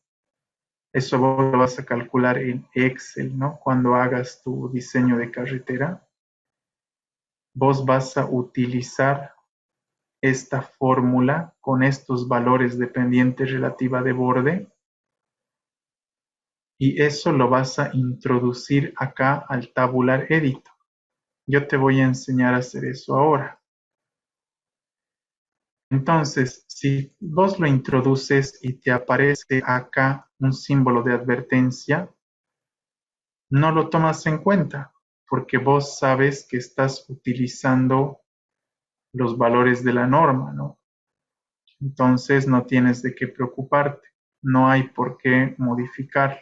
Eso vos lo vas a calcular en Excel, ¿no? Cuando hagas tu diseño de carretera, vos vas a utilizar esta fórmula con estos valores de pendiente relativa de borde y eso lo vas a introducir acá al tabular editor. Yo te voy a enseñar a hacer eso ahora. Entonces, si vos lo introduces y te aparece acá un símbolo de advertencia, no lo tomas en cuenta porque vos sabes que estás utilizando los valores de la norma, ¿no? Entonces no tienes de qué preocuparte, no hay por qué modificarlo.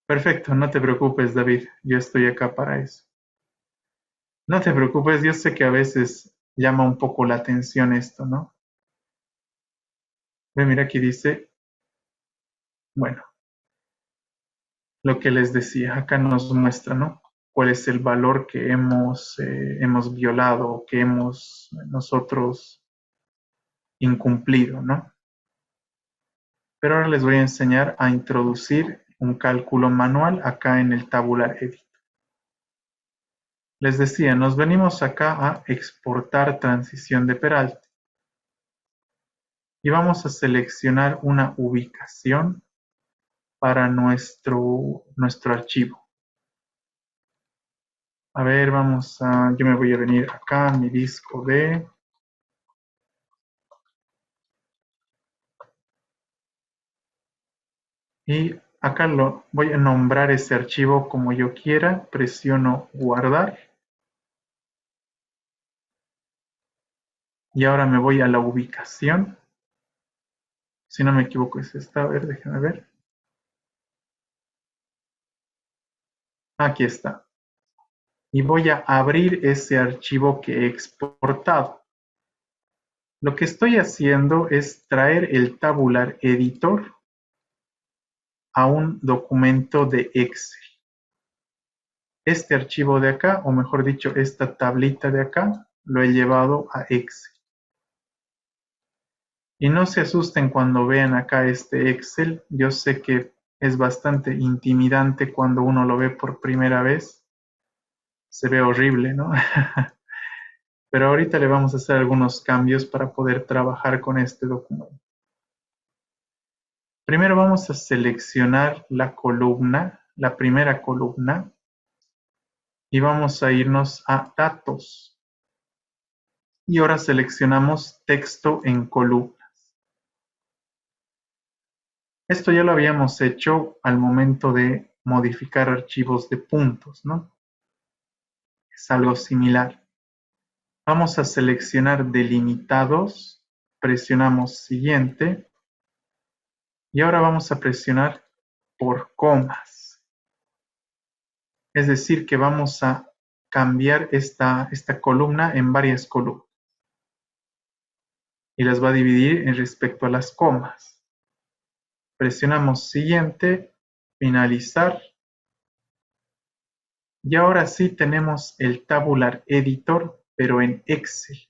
Perfecto, no te preocupes, David, yo estoy acá para eso. No te preocupes, yo sé que a veces llama un poco la atención esto, ¿no? Ve, mira aquí dice, bueno, lo que les decía, acá nos muestra, ¿no? Cuál es el valor que hemos violado, que hemos nosotros incumplido, ¿no? Pero ahora les voy a enseñar a introducir un cálculo manual acá en el tabular edit. Les decía, nos venimos acá a exportar transición de Peralte y vamos a seleccionar una ubicación para nuestro archivo. A ver, yo me voy a venir acá a mi disco D. Y acá voy a nombrar ese archivo como yo quiera, presiono guardar. Y ahora me voy a la ubicación. Si no me equivoco es esta, a ver, déjenme ver. Aquí está. Y voy a abrir ese archivo que he exportado. Lo que estoy haciendo es traer el tabular editor a un documento de Excel. Este archivo de acá, o mejor dicho, esta tablita de acá, lo he llevado a Excel. Y no se asusten cuando vean acá este Excel. Yo sé que es bastante intimidante cuando uno lo ve por primera vez. Se ve horrible, ¿no? Pero ahorita le vamos a hacer algunos cambios para poder trabajar con este documento. Primero vamos a seleccionar la columna, la primera columna, y vamos a irnos a datos. Y ahora seleccionamos texto en columnas. Esto ya lo habíamos hecho al momento de modificar archivos de puntos, ¿no? Es algo similar. Vamos a seleccionar delimitados, presionamos siguiente y ahora vamos a presionar por comas. Es decir, que vamos a cambiar esta columna en varias columnas y las va a dividir en respecto a las comas. Presionamos siguiente, finalizar y ahora sí tenemos el tabular editor, pero en Excel.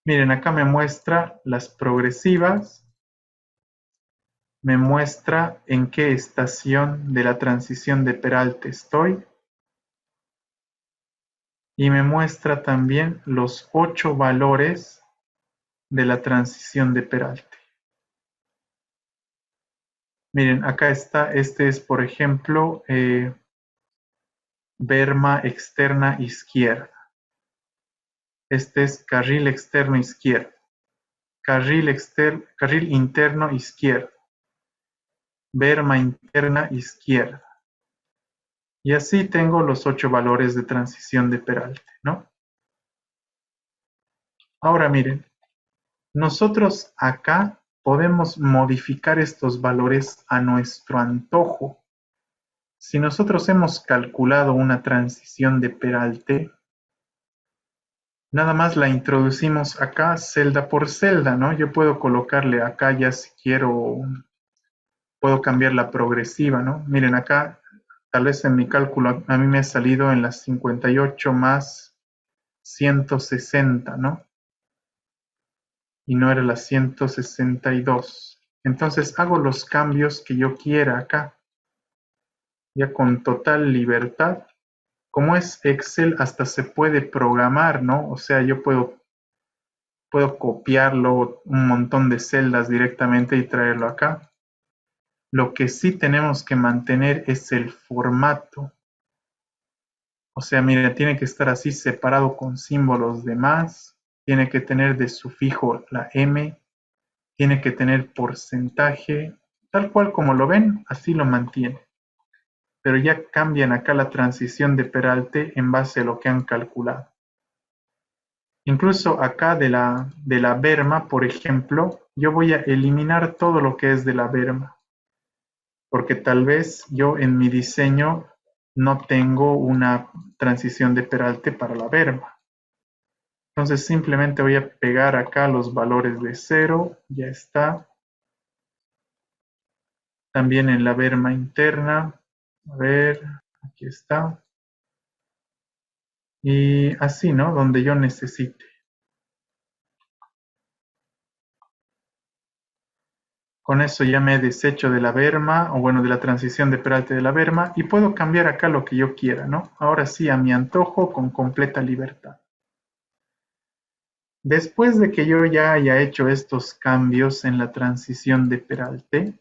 Miren, acá me muestra las progresivas me muestra en qué estación de la transición de Peralte estoy y me muestra también los 8 valores de la transición de Peralte. Miren, acá está, este es por ejemplo berma externa izquierda. Este es carril externo izquierdo, carril interno izquierdo, berma interna izquierda. Y así tengo los 8 valores de transición de Peralte, ¿no? Ahora miren, nosotros acá podemos modificar estos valores a nuestro antojo. Si nosotros hemos calculado una transición de Peralte, nada más la introducimos acá celda por celda, ¿no? Yo puedo colocarle acá ya si quiero, puedo cambiar la progresiva, ¿no? Miren acá, tal vez en mi cálculo a mí me ha salido en las 58 más 160, ¿no? Y no era la 162. Entonces hago los cambios que yo quiera acá, ya con total libertad. Como es Excel, hasta se puede programar, ¿no? O sea, yo puedo copiarlo un montón de celdas directamente y traerlo acá. Lo que sí tenemos que mantener es el formato. O sea, mira, tiene que estar así separado con símbolos de más, tiene que tener de sufijo la M, tiene que tener porcentaje, tal cual como lo ven, así lo mantiene. Pero ya cambian acá la transición de Peralte en base a lo que han calculado. Incluso acá de la berma, por ejemplo, yo voy a eliminar todo lo que es de la berma, porque tal vez yo en mi diseño no tengo una transición de Peralte para la berma. Entonces simplemente voy a pegar acá los valores de 0, ya está. También en la berma interna, a ver, aquí está. Y así, ¿no? Donde yo necesite. Con eso ya me he deshecho de la berma, o bueno, de la transición de Peralte de la berma, y puedo cambiar acá lo que yo quiera, ¿no? Ahora sí, a mi antojo, con completa libertad. Después de que yo ya haya hecho estos cambios en la transición de Peralte,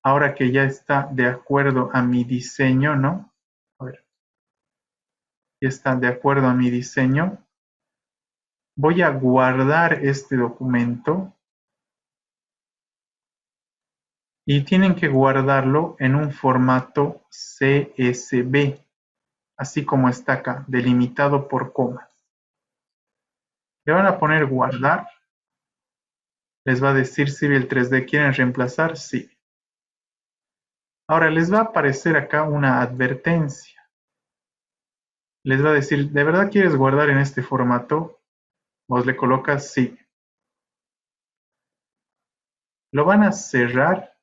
ahora que ya está de acuerdo a mi diseño, ¿no? A ver, ya está de acuerdo a mi diseño, voy a guardar este documento y tienen que guardarlo en un formato CSV, así como está acá, delimitado por comas. Le van a poner guardar, les va a decir Civil 3D, ¿quieren reemplazar? Sí. Ahora les va a aparecer acá una advertencia. Les va a decir, ¿de verdad quieres guardar en este formato? Vos le colocas sí. Lo van a cerrar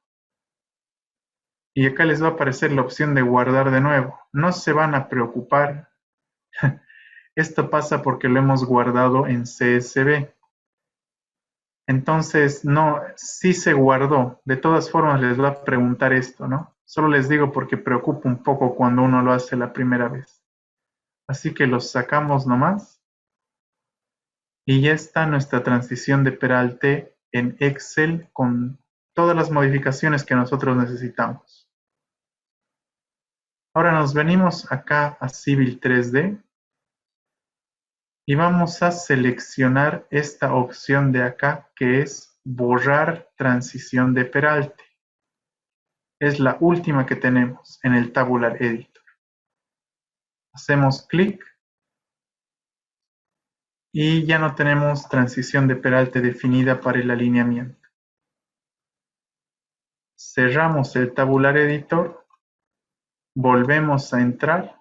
y acá les va a aparecer la opción de guardar de nuevo. No se van a preocupar. Esto pasa porque lo hemos guardado en CSV. Entonces, no, sí se guardó. De todas formas, les va a preguntar esto, ¿no? Solo les digo porque preocupa un poco cuando uno lo hace la primera vez. Así que los sacamos nomás. Y ya está nuestra transición de Peralte en Excel con todas las modificaciones que nosotros necesitamos. Ahora nos venimos acá a Civil 3D y vamos a seleccionar esta opción de acá que es borrar transición de Peralte. Es la última que tenemos en el Tabular Editor. Hacemos clic y ya no tenemos transición de Peralte definida para el alineamiento. Cerramos el Tabular Editor, volvemos a entrar.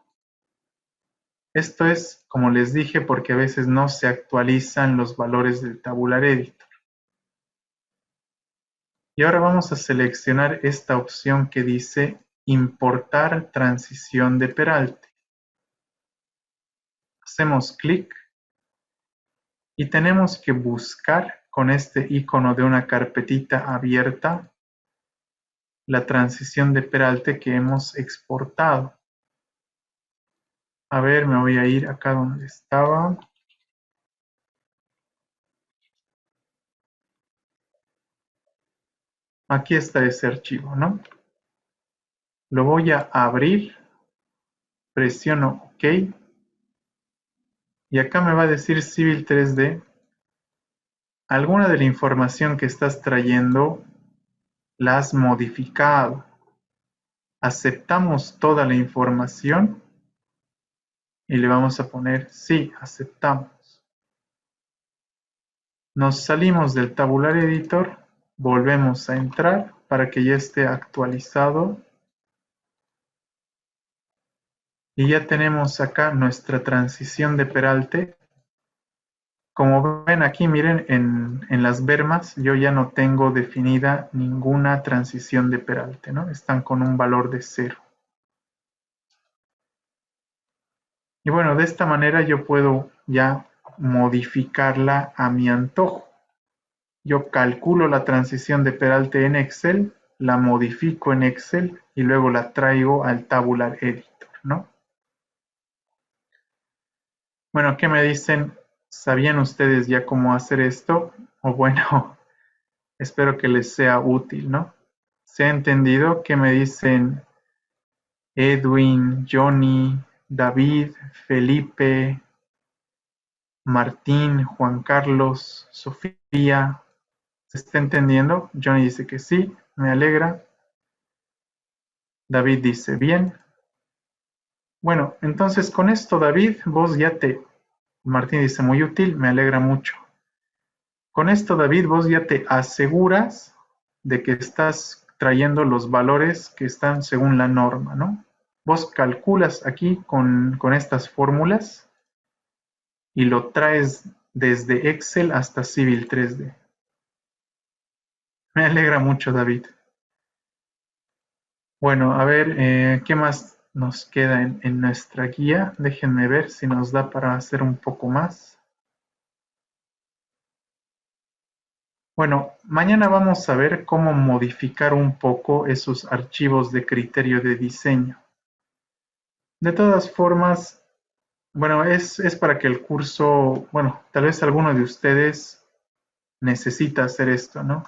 Esto es, como les dije, porque a veces no se actualizan los valores del Tabular Editor. Y ahora vamos a seleccionar esta opción que dice importar transición de Peralte. Hacemos clic y tenemos que buscar con este icono de una carpetita abierta la transición de Peralte que hemos exportado. A ver, me voy a ir acá donde estaba. Aquí está ese archivo, ¿no? Lo voy a abrir, presiono OK y acá me va a decir Civil 3D. Alguna de la información que estás trayendo la has modificado. Aceptamos toda la información y le vamos a poner sí, aceptamos. Nos salimos del Tabular Editor, volvemos a entrar para que ya esté actualizado. Y ya tenemos acá nuestra transición de peralte. Como ven aquí, miren, en las bermas yo ya no tengo definida ninguna transición de peralte, ¿no? Están con un valor de 0. Y bueno, de esta manera yo puedo ya modificarla a mi antojo. Yo calculo la transición de peralte en Excel, la modifico en Excel y luego la traigo al Tabular Editor, ¿no? Bueno, ¿qué me dicen? ¿Sabían ustedes ya cómo hacer esto? O bueno, espero que les sea útil, ¿no? ¿Se ha entendido? ¿Qué me dicen Edwin, Johnny, David, Felipe, Martín, Juan Carlos, Sofía? ¿Se está entendiendo? Johnny dice que sí, me alegra. David dice bien. Bueno, entonces con esto, David, vos ya te... Martín dice muy útil, me alegra mucho. Con esto, David, vos ya te aseguras de que estás trayendo los valores que están según la norma, ¿no? Vos calculas aquí con estas fórmulas y lo traes desde Excel hasta Civil 3D. Me alegra mucho, David. Bueno, a ver, ¿qué más nos queda en nuestra guía? Déjenme ver si nos da para hacer un poco más. Bueno, mañana vamos a ver cómo modificar un poco esos archivos de criterio de diseño. De todas formas, bueno, es para que el curso, bueno, tal vez alguno de ustedes necesita hacer esto, ¿no?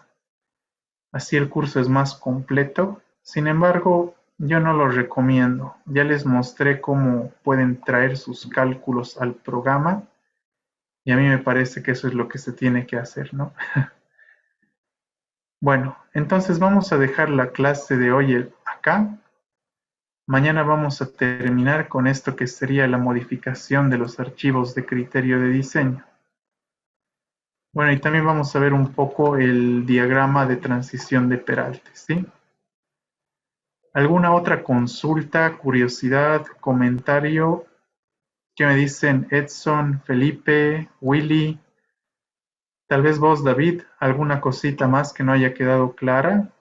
Así el curso es más completo. Sin embargo, yo no lo recomiendo. Ya les mostré cómo pueden traer sus cálculos al programa y a mí me parece que eso es lo que se tiene que hacer, ¿no? Bueno, entonces vamos a dejar la clase de hoy acá. Mañana vamos a terminar con esto que sería la modificación de los archivos de criterio de diseño. Bueno, y también vamos a ver un poco el diagrama de transición de Peralte, ¿sí? ¿Alguna otra consulta, curiosidad, comentario? ¿Qué me dicen Edson, Felipe, Willy? Tal vez vos, David, alguna cosita más que no haya quedado clara.